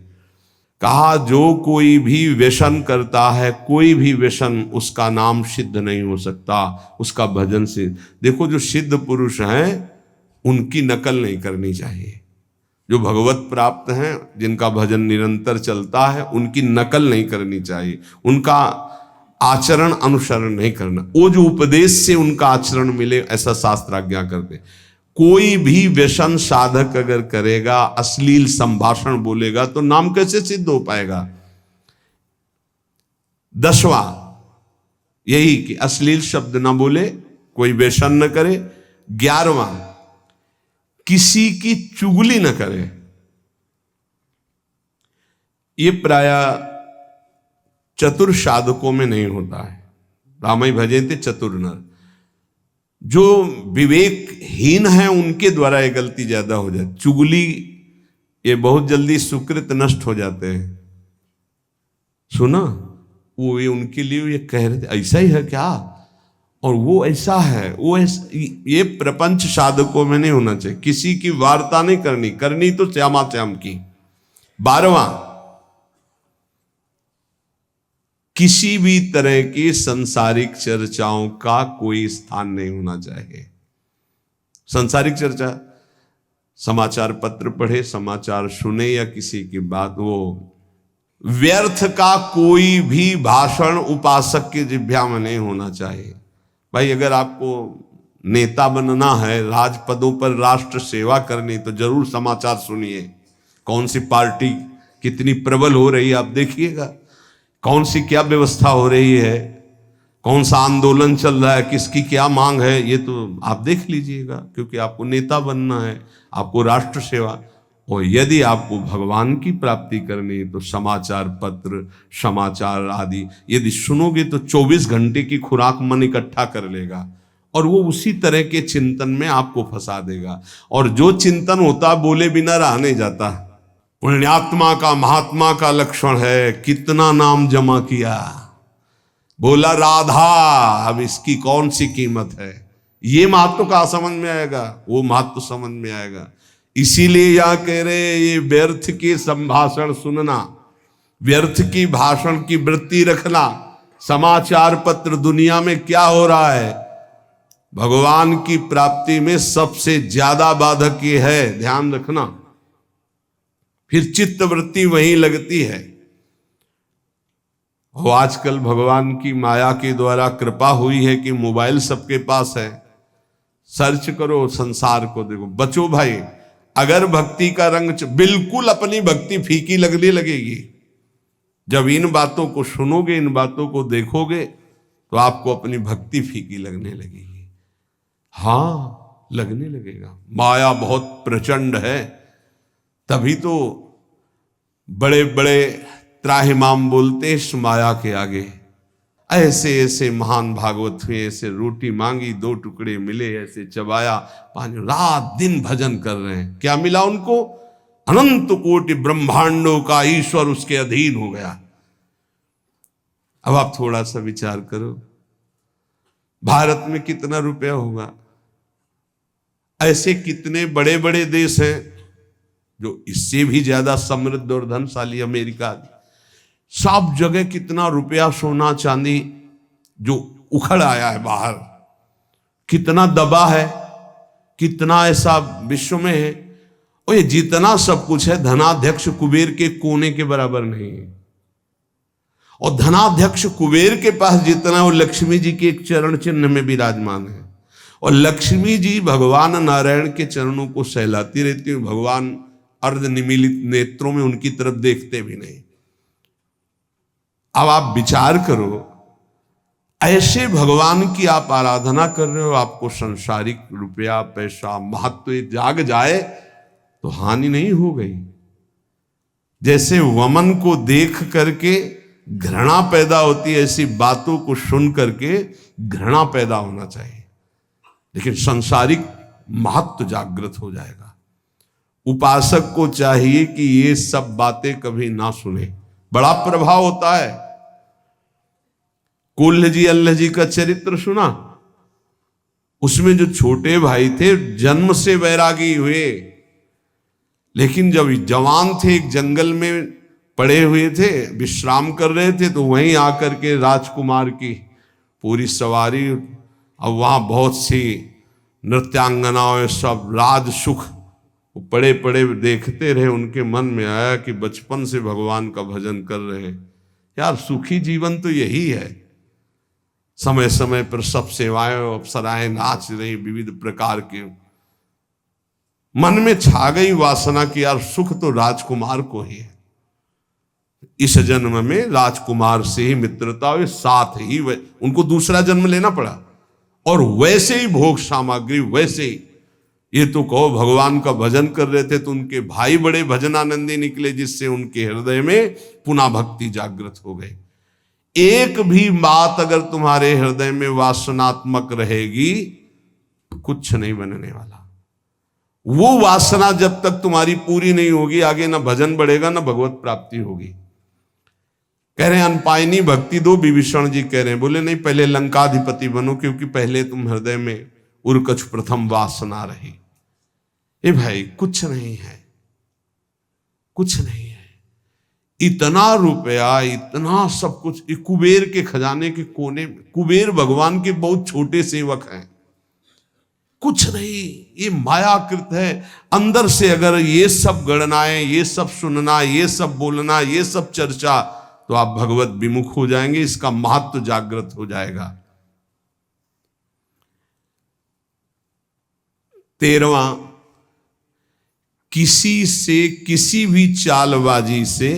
कहा जो कोई भी व्यसन करता है, कोई भी व्यसन, उसका नाम सिद्ध नहीं हो सकता, उसका भजन सिद्ध। देखो जो सिद्ध पुरुष हैं उनकी नकल नहीं करनी चाहिए। जो भगवत प्राप्त हैं, जिनका भजन निरंतर चलता है, उनकी नकल नहीं करनी चाहिए, उनका आचरण अनुसरण नहीं करना। वो जो उपदेश से उनका आचरण मिले, ऐसा शास्त्र आज्ञा करते। कोई भी व्यसन साधक अगर करेगा, अश्लील संभाषण बोलेगा, तो नाम कैसे सिद्ध हो पाएगा। 10वां यही कि अश्लील शब्द ना बोले, कोई व्यसन न करे। 11वां, किसी की चुगली न करे। ये प्राय चतुर साधकों में नहीं होता है। रामाई भजन्ते चतुर नर, जो विवेकहीन है उनके द्वारा ये गलती ज्यादा हो जाती। चुगली, ये बहुत जल्दी सुकृत नष्ट हो जाते हैं। सुना, वो ये उनके लिए ये कह रहे थे, ऐसा ही है क्या, और वो ऐसा है, वो ऐसा। ये प्रपंच साधकों में नहीं होना चाहिए। किसी की वार्ता नहीं करनी, करनी तो श्यामा श्याम की। 12वां, किसी भी तरह की सांसारिक चर्चाओं का कोई स्थान नहीं होना चाहिए। सांसारिक चर्चा, समाचार पत्र पढ़े, समाचार सुने या किसी की बात, वो व्यर्थ का कोई भी भाषण उपासक के जिह्वा में नहीं होना चाहिए। भाई अगर आपको नेता बनना है, राजपदों पर राष्ट्र सेवा करनी, तो जरूर समाचार सुनिए। कौन सी पार्टी कितनी प्रबल हो रही है आप देखिएगा, कौन सी क्या व्यवस्था हो रही है, कौन सा आंदोलन चल रहा है, किसकी क्या मांग है, ये तो आप देख लीजिएगा। क्योंकि आपको नेता बनना है, आपको राष्ट्र सेवा, और यदि आपको भगवान की प्राप्ति करनी है तो समाचार पत्र, समाचार आदि यदि सुनोगे तो 24 घंटे की खुराक मन इकट्ठा कर लेगा, और वो उसी तरह के चिंतन में आपको फंसा देगा। और जो चिंतन होता बोले बिना रह नहीं जाता। पुण्यात्मा का, महात्मा का लक्षण है, कितना नाम जमा किया, बोला राधा, अब इसकी कौन सी कीमत है। ये महत्व का समझ में आएगा, वो महत्व समझ में आएगा। इसीलिए यह कह रहे, ये व्यर्थ के संभाषण सुनना, व्यर्थ की भाषण की वृत्ति रखना। समाचार पत्र दुनिया में क्या हो रहा है, भगवान की प्राप्ति में सबसे ज्यादा बाधक ये है, ध्यान रखना। फिर चित्त वृत्ति वहीं लगती है। और आजकल भगवान की माया के द्वारा कृपा हुई है कि मोबाइल सबके पास है, सर्च करो, संसार को देखो। बचो भाई, अगर भक्ति का रंग, बिल्कुल अपनी भक्ति फीकी लगने लगेगी। जब इन बातों को सुनोगे, इन बातों को देखोगे, तो आपको अपनी भक्ति फीकी लगने लगेगी। हाँ, लगने लगेगा। माया बहुत प्रचंड है, तभी तो बड़े बड़े त्राहिमाम बोलते इस माया के आगे। ऐसे ऐसे महान भागवत हुए, ऐसे रोटी मांगी 2 टुकड़े मिले, ऐसे चबाया, 5 रात दिन भजन कर रहे हैं। क्या मिला उनको, अनंत कोटि ब्रह्मांडों का ईश्वर उसके अधीन हो गया। अब आप थोड़ा सा विचार करो, भारत में कितना रुपया होगा। ऐसे कितने बड़े बड़े देश हैं जो इससे भी ज्यादा समृद्ध और धनशाली, अमेरिका, सब जगह कितना रुपया सोना चांदी जो उखड़ आया है बाहर, कितना दबा है, कितना ऐसा विश्व में है। और ये जितना सब कुछ है धनाध्यक्ष कुबेर के कोने के बराबर नहीं है। और धनाध्यक्ष कुबेर के पास जितना, वो लक्ष्मी जी के एक चरण चिन्ह में विराजमान है। और लक्ष्मी जी भगवान नारायण के चरणों को सहलाती रहती है। भगवान अर्ध निमीलित नेत्रों में उनकी तरफ देखते भी नहीं। अब आप विचार करो, ऐसे भगवान की आप आराधना कर रहे हो, आपको संसारिक रुपया पैसा महत्व जाग जाए तो हानि नहीं हो गई। जैसे वमन को देख करके घृणा पैदा होती है, ऐसी बातों को सुन करके घृणा पैदा होना चाहिए। लेकिन संसारिक महत्व जागृत हो जाएगा। उपासक को चाहिए कि ये सब बातें कभी ना सुने, बड़ा प्रभाव होता है। कुल्ल जी अल्लाह जी का चरित्र सुना, उसमें जो छोटे भाई थे जन्म से वैरागी हुए, लेकिन जब जवान थे एक जंगल में पड़े हुए थे, विश्राम कर रहे थे, तो वहीं आकर के राजकुमार की पूरी सवारी, अब वहां बहुत सी नृत्यांगनाओं, सब राज सुख पड़े पड़े देखते रहे। उनके मन में आया कि बचपन से भगवान का भजन कर रहे हैं, यार सुखी जीवन तो यही है। समय समय पर सब सेवाएं अप्सराएं नाच रही, विविध प्रकार के। मन में छा गई वासना कि यार सुख तो राजकुमार को ही है। इस जन्म में राजकुमार से ही मित्रता हुई, साथ ही उनको दूसरा जन्म लेना पड़ा, और वैसे ही भोग सामग्री वैसे ही। ये तो कहो भगवान का भजन कर रहे थे तो उनके भाई बड़े भजनानंदी निकले, जिससे उनके हृदय में पुनः भक्ति जागृत हो गई। एक भी बात अगर तुम्हारे हृदय में वासनात्मक रहेगी, कुछ नहीं बनने वाला। वो वासना जब तक तुम्हारी पूरी नहीं होगी, आगे ना भजन बढ़ेगा ना भगवत प्राप्ति होगी। कह रहे हैं अनपायनी भक्ति दो, विभीषण जी कह रहे हैं, बोले नहीं पहले लंकाधिपति बनो, क्योंकि पहले तुम हृदय में उर्कछ प्रथम वासना रही। ए भाई कुछ नहीं है, कुछ नहीं है। इतना रुपया, इतना सब कुछ, कुबेर के खजाने के कोने में, कुबेर भगवान के बहुत छोटे सेवक हैं, कुछ नहीं, ये मायाकृत है। अंदर से अगर ये सब गणनाएं, ये सब सुनना, ये सब बोलना, ये सब चर्चा, तो आप भगवत विमुख हो जाएंगे, इसका महत्व जागृत हो जाएगा। 13वां, किसी से किसी भी चालबाजी से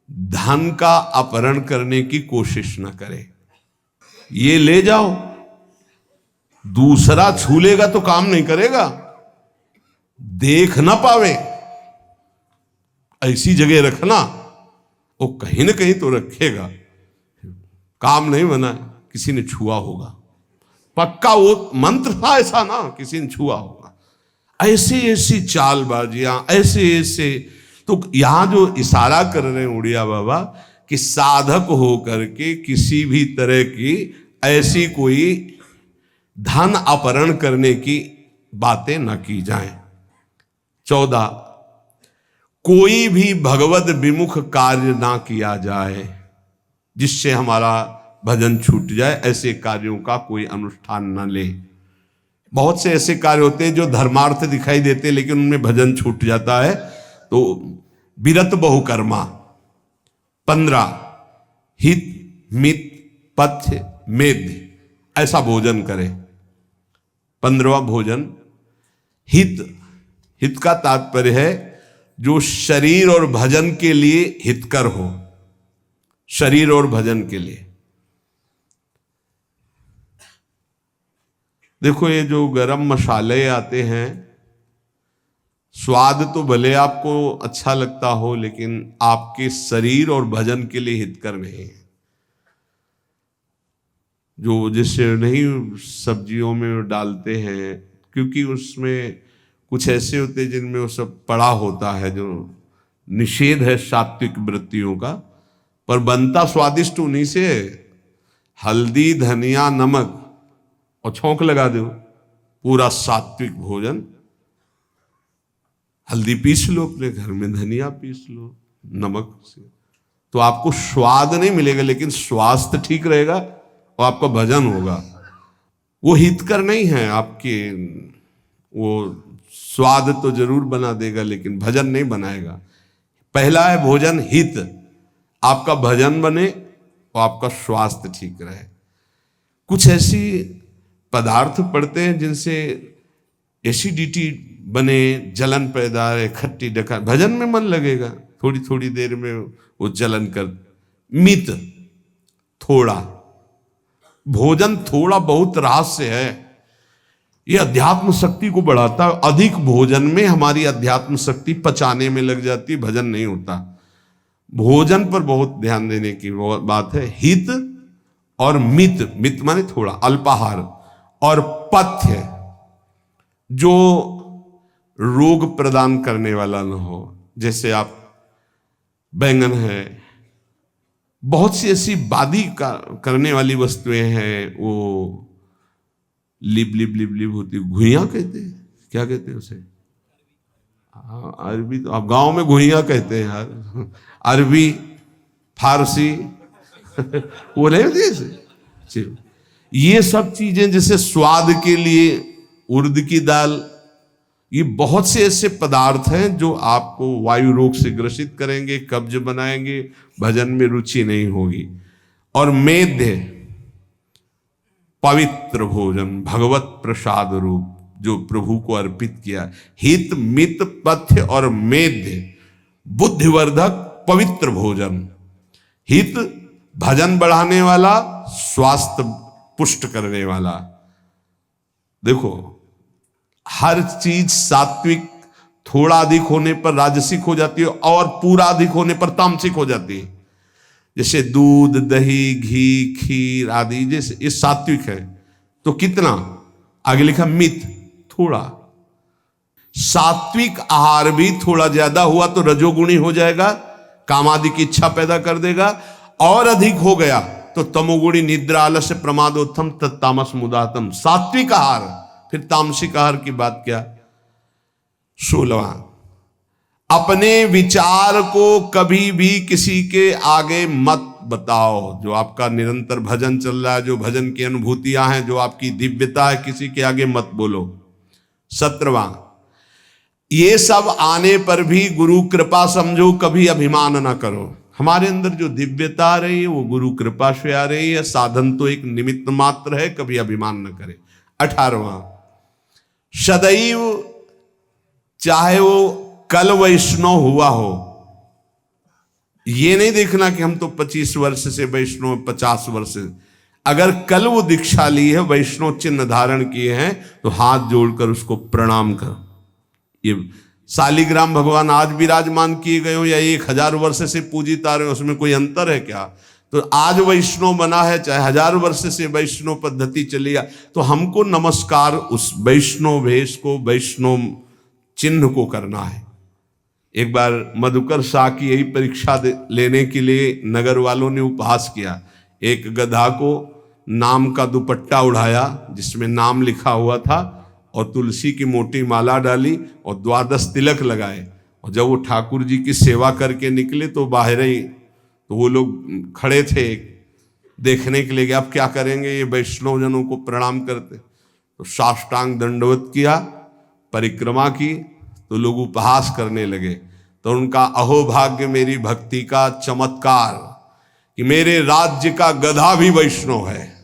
धन का अपहरण करने की कोशिश न करे। ये ले जाओ, दूसरा छू लेगा तो काम नहीं करेगा, देख ना पावे ऐसी जगह रखना, वो कहीं ना कहीं तो रखेगा, काम नहीं बना, किसी ने छुआ होगा, पक्का वो मंत्र था ऐसा ना, किसी ने छुआ होगा। ऐसी ऐसी चालबाजियां, ऐसे ऐसे। तो यहां जो इशारा कर रहे हैं उड़िया बाबा कि साधक होकर के किसी भी तरह की ऐसी कोई धन अपहरण करने की बातें न की जाएं। 14, कोई भी भगवत विमुख कार्य ना किया जाए जिससे हमारा भजन छूट जाए, ऐसे कार्यों का कोई अनुष्ठान न ले। बहुत से ऐसे कार्य होते हैं जो धर्मार्थ दिखाई देते लेकिन उनमें भजन छूट जाता है, तो विरत बहुकर्मा। 15, हित मित पथ्य मेध, ऐसा भोजन करें। 15वां भोजन हित। हित का तात्पर्य है जो शरीर और भजन के लिए हितकर हो, शरीर और भजन के लिए। देखो ये जो गरम मसाले आते हैं, स्वाद तो भले आपको अच्छा लगता हो लेकिन आपके शरीर और भजन के लिए हितकर नहीं है। जो जिससे नहीं सब्जियों में डालते हैं, क्योंकि उसमें कुछ ऐसे होते हैं जिनमें वो सब पड़ा होता है, जो निषेध है सात्विक वृत्तियों का, पर बनता स्वादिष्ट उन्हीं से। हल्दी धनिया नमक और छौंक लगा दो, पूरा सात्विक भोजन। हल्दी पीस लो अपने घर में, धनिया पीस लो नमक से, तो आपको स्वाद नहीं मिलेगा लेकिन स्वास्थ्य ठीक रहेगा और आपका भजन होगा। वो हितकर नहीं है आपके, वो स्वाद तो जरूर बना देगा लेकिन भजन नहीं बनाएगा। पहला है भोजन हित, आपका भजन बने और आपका स्वास्थ्य ठीक रहे। कुछ ऐसी पदार्थ पड़ते हैं जिनसे एसिडिटी बने, जलन पैदा है, खट्टी डका, भजन में मन लगेगा, थोड़ी थोड़ी देर में वो जलन कर। मित, थोड़ा भोजन, थोड़ा बहुत रहस्य है, ये अध्यात्म शक्ति को बढ़ाता है। अधिक भोजन में हमारी अध्यात्म शक्ति पचाने में लग जाती है, भजन नहीं होता। भोजन पर बहुत ध्यान देने की बात है। हित और मित, मित माने थोड़ा, अल्पाहार। और पथ्य, जो रोग प्रदान करने वाला न हो। जैसे आप बैंगन है, बहुत सी ऐसी बादी करने वाली वस्तुएं हैं, वो लिब लिब लिब लिब होती, घुइयां कहते हैं, क्या कहते हैं उसे? अरबी तो आप गांव में घुइयां कहते हैं यार, अरबी फारसी वो नहीं होती ऐसे। ये सब चीजें जैसे स्वाद के लिए उर्द की दाल, ये बहुत से ऐसे पदार्थ हैं जो आपको वायु रोग से ग्रसित करेंगे, कब्ज बनाएंगे, भजन में रुचि नहीं होगी। और मेद्य, पवित्र भोजन, भगवत प्रसाद रूप जो प्रभु को अर्पित किया। हित मित पथ्य और मेद्य बुद्धिवर्धक पवित्र भोजन। हित भजन बढ़ाने वाला, स्वास्थ्य पुष्ट करने वाला। देखो हर चीज सात्विक थोड़ा अधिक होने पर राजसिक हो जाती है और पूरा अधिक होने पर तामसिक हो जाती है। जैसे दूध, दही, घी, खीर आदि, जैसे ये सात्विक है तो कितना, आगे लिखा मित, थोड़ा। सात्विक आहार भी थोड़ा ज्यादा हुआ तो रजोगुणी हो जाएगा, कामादि की इच्छा पैदा कर देगा, और अधिक हो गया तो तमोगुणी, निद्रा, आलस्य, प्रमादोत्थम, तत्तामस मुदातम। सात्विक आहार, फिर तामसिक आहार की बात क्या? 16वां, अपने विचार को कभी भी किसी के आगे मत बताओ। जो आपका निरंतर भजन चल रहा है, जो भजन की अनुभूतियां हैं, जो आपकी दिव्यता है, किसी के आगे मत बोलो। 17वां, ये सब आने पर भी गुरु कृपा समझो, कभी अभिमान ना करो। हमारे अंदर जो दिव्यता आ रही है वो गुरु कृपा से आ रही है, साधन तो एक निमित्त मात्र है, कभी अभिमान न करे। 18वां, सदैव चाहे वो कल वैष्णव हुआ हो, ये नहीं देखना कि हम तो 25 वर्ष से वैष्णव, 50 वर्ष से, अगर कल वो दीक्षा ली है, वैष्णव चिन्ह धारण किए हैं, तो हाथ जोड़कर उसको प्रणाम कर। ये शालिग्राम भगवान आज विराजमान किए गए हो या 1000 वर्ष से पूजित आ रहे हो, उसमें कोई अंतर है क्या? तो आज वैष्णव बना है, चाहे 1000 वर्ष से वैष्णव पद्धति चली है, तो हमको नमस्कार उस वैष्णव भेष को, वैष्णव चिन्ह को करना है। एक बार मधुकर शाह की यही परीक्षा लेने के लिए नगर वालों ने उपहास किया। एक गधा को नाम का दुपट्टा उड़ाया जिसमें नाम लिखा हुआ था, और तुलसी की मोटी माला डाली और 12 तिलक लगाए, और जब वो ठाकुर जी की सेवा करके निकले तो बाहर ही, तो वो लोग खड़े थे देखने के लिए कि अब क्या करेंगे, ये वैष्णव जनों को प्रणाम करते। तो साष्टांग दंडवत किया, परिक्रमा की, तो लोग उपहास करने लगे। तो उनका अहोभाग्य मेरी भक्ति का चमत्कार कि मेरे राज्य का गधा भी वैष्णव है,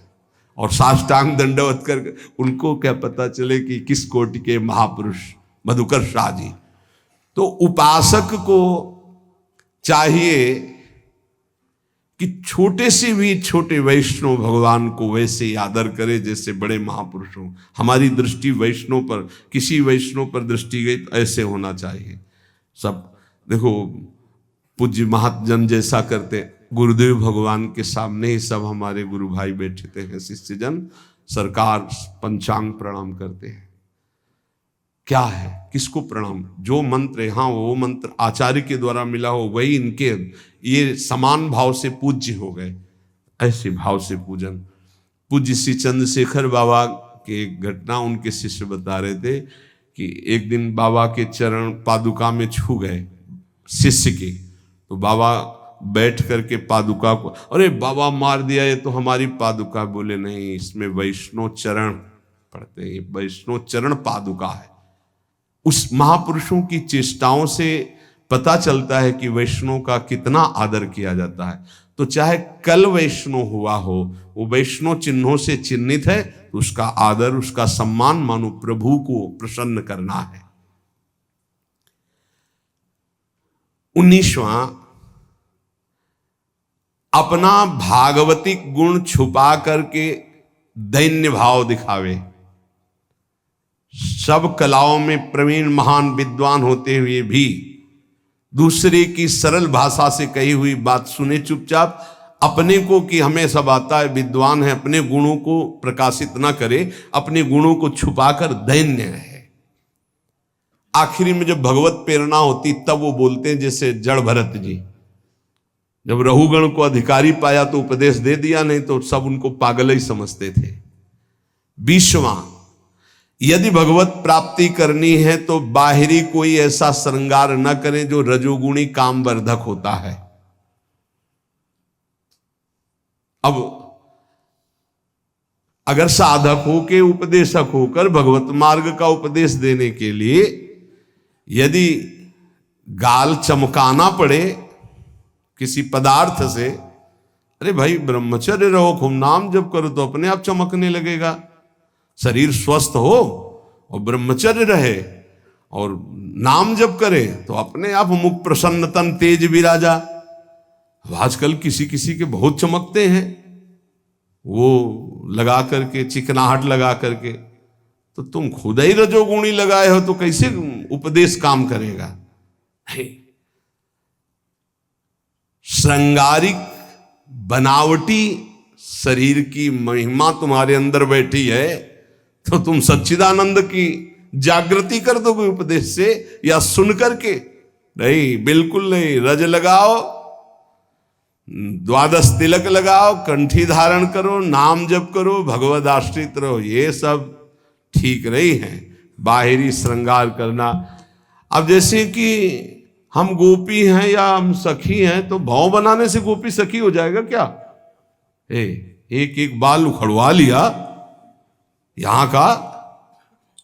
और साष्टांग दंडवत कर, उनको क्या पता चले कि किस कोटि के महापुरुष मधुकर शाह जी। तो उपासक को चाहिए कि छोटे से भी छोटे वैष्णव भगवान को वैसे ही आदर करे जैसे बड़े महापुरुषों। हमारी दृष्टि वैष्णव पर, किसी वैष्णव पर दृष्टि गई तो ऐसे होना चाहिए। सब देखो पूज्य महाजन जैसा करते, गुरुदेव भगवान के सामने ही सब हमारे गुरु भाई बैठते हैं, शिष्यजन सरकार पंचांग प्रणाम करते हैं। क्या है, किसको प्रणाम? जो मंत्र, हाँ वो मंत्र आचार्य के द्वारा मिला हो वही इनके, ये समान भाव से पूज्य हो गए, ऐसे भाव से पूजन। पूज्य श्री चंद्रशेखर बाबा की एक घटना उनके शिष्य बता रहे थे कि एक दिन बाबा के चरण पादुका में छू गए शिष्य की, तो बाबा बैठ करके पादुका को, अरे बाबा मार दिया ये तो हमारी पादुका। बोले नहीं, इसमें वैष्णव चरण पढ़ते हैं, वैष्णव चरण पादुका है। उस महापुरुषों की चेष्टाओं से पता चलता है कि वैष्णव का कितना आदर किया जाता है। तो चाहे कल वैष्णव हुआ हो, वो वैष्णव चिन्हों से चिन्हित है, तो उसका आदर, उसका सम्मान मानो प्रभु को प्रसन्न करना है। 19वां, अपना भागवतिक गुण छुपा करके दैन्य भाव दिखावे। सब कलाओं में प्रवीण महान विद्वान होते हुए भी दूसरे की सरल भाषा से कही हुई बात सुने चुपचाप, अपने को कि हमें सब आता है, विद्वान है, अपने गुणों को प्रकाशित ना करे, अपने गुणों को छुपाकर दैन्य रहे। आखिरी में जब भगवत प्रेरणा होती तब वो बोलते हैं, जैसे जड़ भरत जी, जब रहुगण को अधिकारी पाया तो उपदेश दे दिया, नहीं तो सब उनको पागल ही समझते थे। 20वां, यदि भगवत प्राप्ति करनी है तो बाहरी कोई ऐसा श्रृंगार न करें जो रजोगुणी कामवर्धक होता है। अब अगर साधक हो के उपदेशक होकर भगवत मार्ग का उपदेश देने के लिए यदि गाल चमकाना पड़े किसी पदार्थ से, अरे भाई ब्रह्मचर्य रहो, खूब नाम जप करो तो अपने आप चमकने लगेगा। शरीर स्वस्थ हो और ब्रह्मचर्य रहे और नाम जप करे तो अपने आप मुख प्रसन्न तन तेज विराजा। आजकल किसी किसी के बहुत चमकते हैं, वो लगा करके चिकनाहट लगा करके, तो तुम खुद ही रजोगुणी लगाए हो तो कैसे उपदेश काम करेगा। नहीं, श्रृंगारिक बनावटी शरीर की महिमा तुम्हारे अंदर बैठी है तो तुम सच्चिदानंद की जागृति कर दोगे उपदेश से या सुन करके? नहीं, बिल्कुल नहीं। रज लगाओ, द्वादश तिलक लगाओ, कंठी धारण करो, नाम जप करो, भगवद आश्रित रहो, ये सब ठीक नहीं है। बाहरी श्रृंगार करना, अब जैसे कि हम गोपी हैं या हम सखी हैं तो भाव बनाने से गोपी सखी हो जाएगा क्या? एक एक बाल उखड़वा लिया यहां का,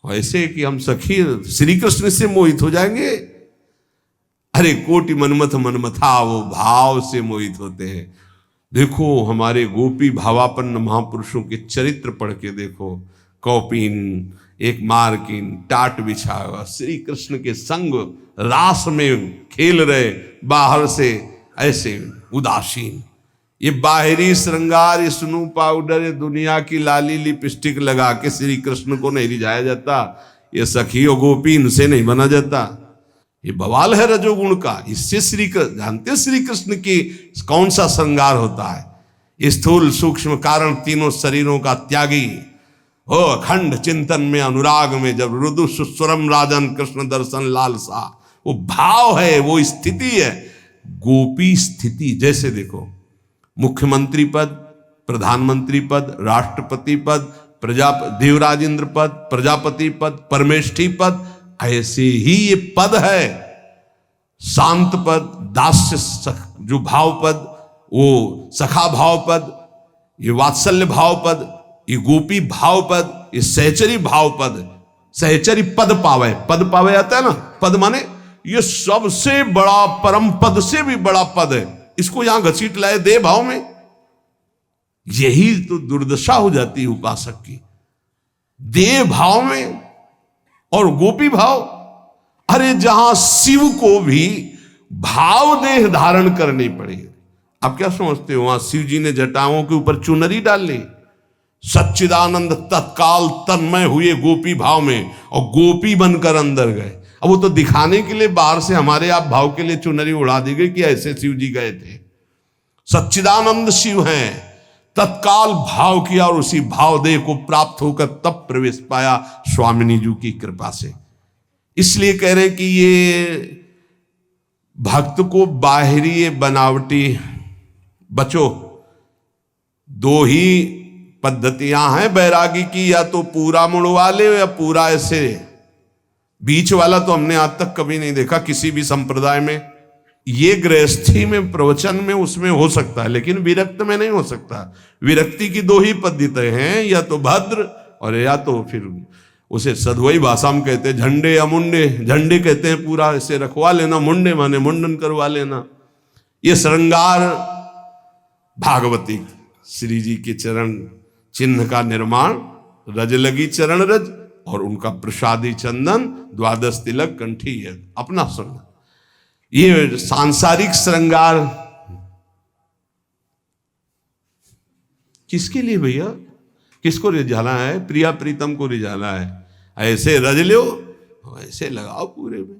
ऐसे कि हम सखी श्री कृष्ण से मोहित हो जाएंगे? अरे कोटि मनमथ मनमथा, वो भाव से मोहित होते हैं। देखो हमारे गोपी भावापन्न महापुरुषों के चरित्र पढ़ के देखो, कौपीन, एक मारकीन, टाट बिछा हुआ श्री कृष्ण के संग रास में खेल रहे, बाहर से ऐसे उदासीन। ये बाहरी श्रृंगार, ये स्नू पाउडर, ये दुनिया की लाली लिपस्टिक लगा के श्री कृष्ण को नहीं रिझाया जाता। ये सखी और गोपी, इनसे नहीं बना जाता। ये बवाल है रजोगुण का। इससे श्री कृष्ण जानते, श्री कृष्ण की कौन सा श्रृंगार होता है? स्थूल सूक्ष्म कारण तीनों शरीरों का त्यागी हो, अखंड चिंतन में अनुराग में जब रुदु सुस्वरम राजन कृष्ण दर्शन लालसा, वो भाव है, वो स्थिति है, गोपी स्थिति। जैसे देखो मुख्यमंत्री पद, प्रधानमंत्री पद, राष्ट्रपति पद, देवराज इंद्र पद, प्रजापति पद, परमेष्ठी पद, ऐसे ही ये पद है। शांत पद, दास्य जो भाव पद, वो सखा भाव पद, ये वात्सल्य भाव पद, ये गोपी भाव पद, ये सहचरी भाव पद। सहचरी पद पावे, पद पावे आता है ना, पद माने ये सबसे बड़ा, परम पद से भी बड़ा पद है। इसको यहां घसीट लाए दे भाव में। यही तो दुर्दशा हो जाती है उपासक की, दे भाव में और गोपी भाव। अरे जहां शिव को भी भाव देह धारण करनी पड़ी, आप क्या समझते हो वहां शिव जी ने जटाओं के ऊपर चुनरी डाल ली? सच्चिदानंद तत्काल तन्मय हुए गोपी भाव में और गोपी बनकर अंदर गए। अब वो तो दिखाने के लिए बाहर से हमारे आप भाव के लिए चुनरी उड़ा दी गई कि ऐसे शिव जी गए थे। सच्चिदानंद शिव हैं, तत्काल भाव किया और उसी भाव देह को प्राप्त होकर तब प्रवेश पाया स्वामिनी जी की कृपा से। इसलिए कह रहे कि ये भक्त को बाहरी बनावटी बचो। दो ही पद्धतियां हैं बैरागी की, या तो पूरा मुड़वा ले या पूरा ऐसे। बीच वाला तो हमने आज तक कभी नहीं देखा किसी भी संप्रदाय में। ये गृहस्थी में, प्रवचन में, उसमें हो सकता है, लेकिन विरक्त में नहीं हो सकता। विरक्ति की दो ही पद्धतियां हैं, या तो भद्र और या तो फिर उसे सधुवई भाषा में कहते हैं झंडे या मुंडे। झंडे कहते हैं पूरा ऐसे रखवा लेना, मुंडे माने मुंडन करवा लेना। ये श्रृंगार भागवती श्री जी के चरण चिन्ह का निर्माण, रज लगी चरण रज और उनका प्रसादी चंदन, द्वादश तिलक, कंठी, है अपना श्रृंगार। ये सांसारिक श्रृंगार किसके लिए भैया? किसको रिझाना है? प्रिया प्रीतम को रिझाना है। ऐसे रज लो, ऐसे लगाओ पूरे में,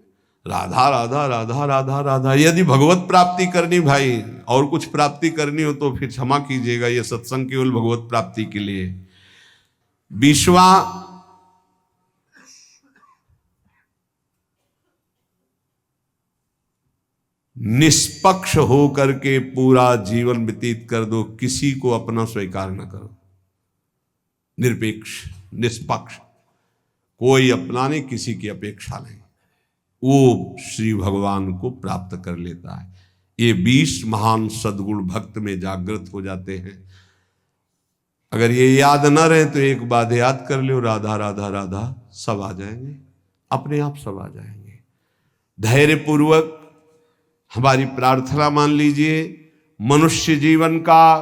राधा राधा राधा राधा राधा। यदि भगवत प्राप्ति करनी भाई, और कुछ प्राप्ति करनी हो तो फिर क्षमा कीजिएगा, ये सत्संग केवल भगवत प्राप्ति के लिए। 20वां, निष्पक्ष हो करके पूरा जीवन व्यतीत कर दो, किसी को अपना स्वीकार न करो। निरपेक्ष, निष्पक्ष, कोई अपना नहीं, किसी की अपेक्षा नहीं, वो श्री भगवान को प्राप्त कर लेता है। ये 20 महान सद्गुण भक्त में जागृत हो जाते हैं। अगर ये याद न रहे तो एक बात याद कर लो, राधा राधा राधा, सब आ जाएंगे, अपने आप सब आ जाएंगे। धैर्य पूर्वक हमारी प्रार्थना मान लीजिए, मनुष्य जीवन का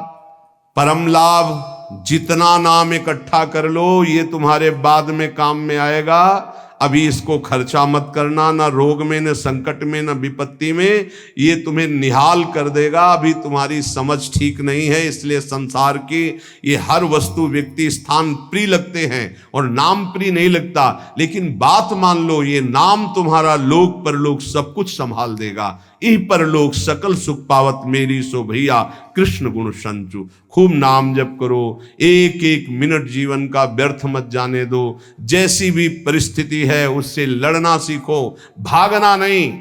परम लाभ जितना नाम इकट्ठा कर लो, ये तुम्हारे बाद में काम में आएगा। अभी इसको खर्चा मत करना, ना रोग में, न संकट में, न विपत्ति में, ये तुम्हें निहाल कर देगा। अभी तुम्हारी समझ ठीक नहीं है, इसलिए संसार की ये हर वस्तु, व्यक्ति, स्थान प्रिय लगते हैं और नाम प्रिय नहीं लगता। लेकिन बात मान लो, ये नाम तुम्हारा लोक परलोक सब कुछ संभाल देगा। इह परलोक सकल सुख पावत मेरी सो भैया, कृष्ण गुण संचु। खूब नाम जप करो, एक एक मिनट जीवन का व्यर्थ मत जाने दो। जैसी भी परिस्थिति है उससे लड़ना सीखो, भागना नहीं।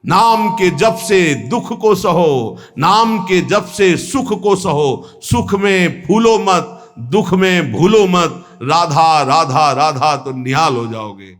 नाम के जप से दुख को सहो, नाम के जप से सुख को सहो। सुख में फूलो मत, दुख में भूलो मत। राधा राधा राधा तो निहाल हो जाओगे।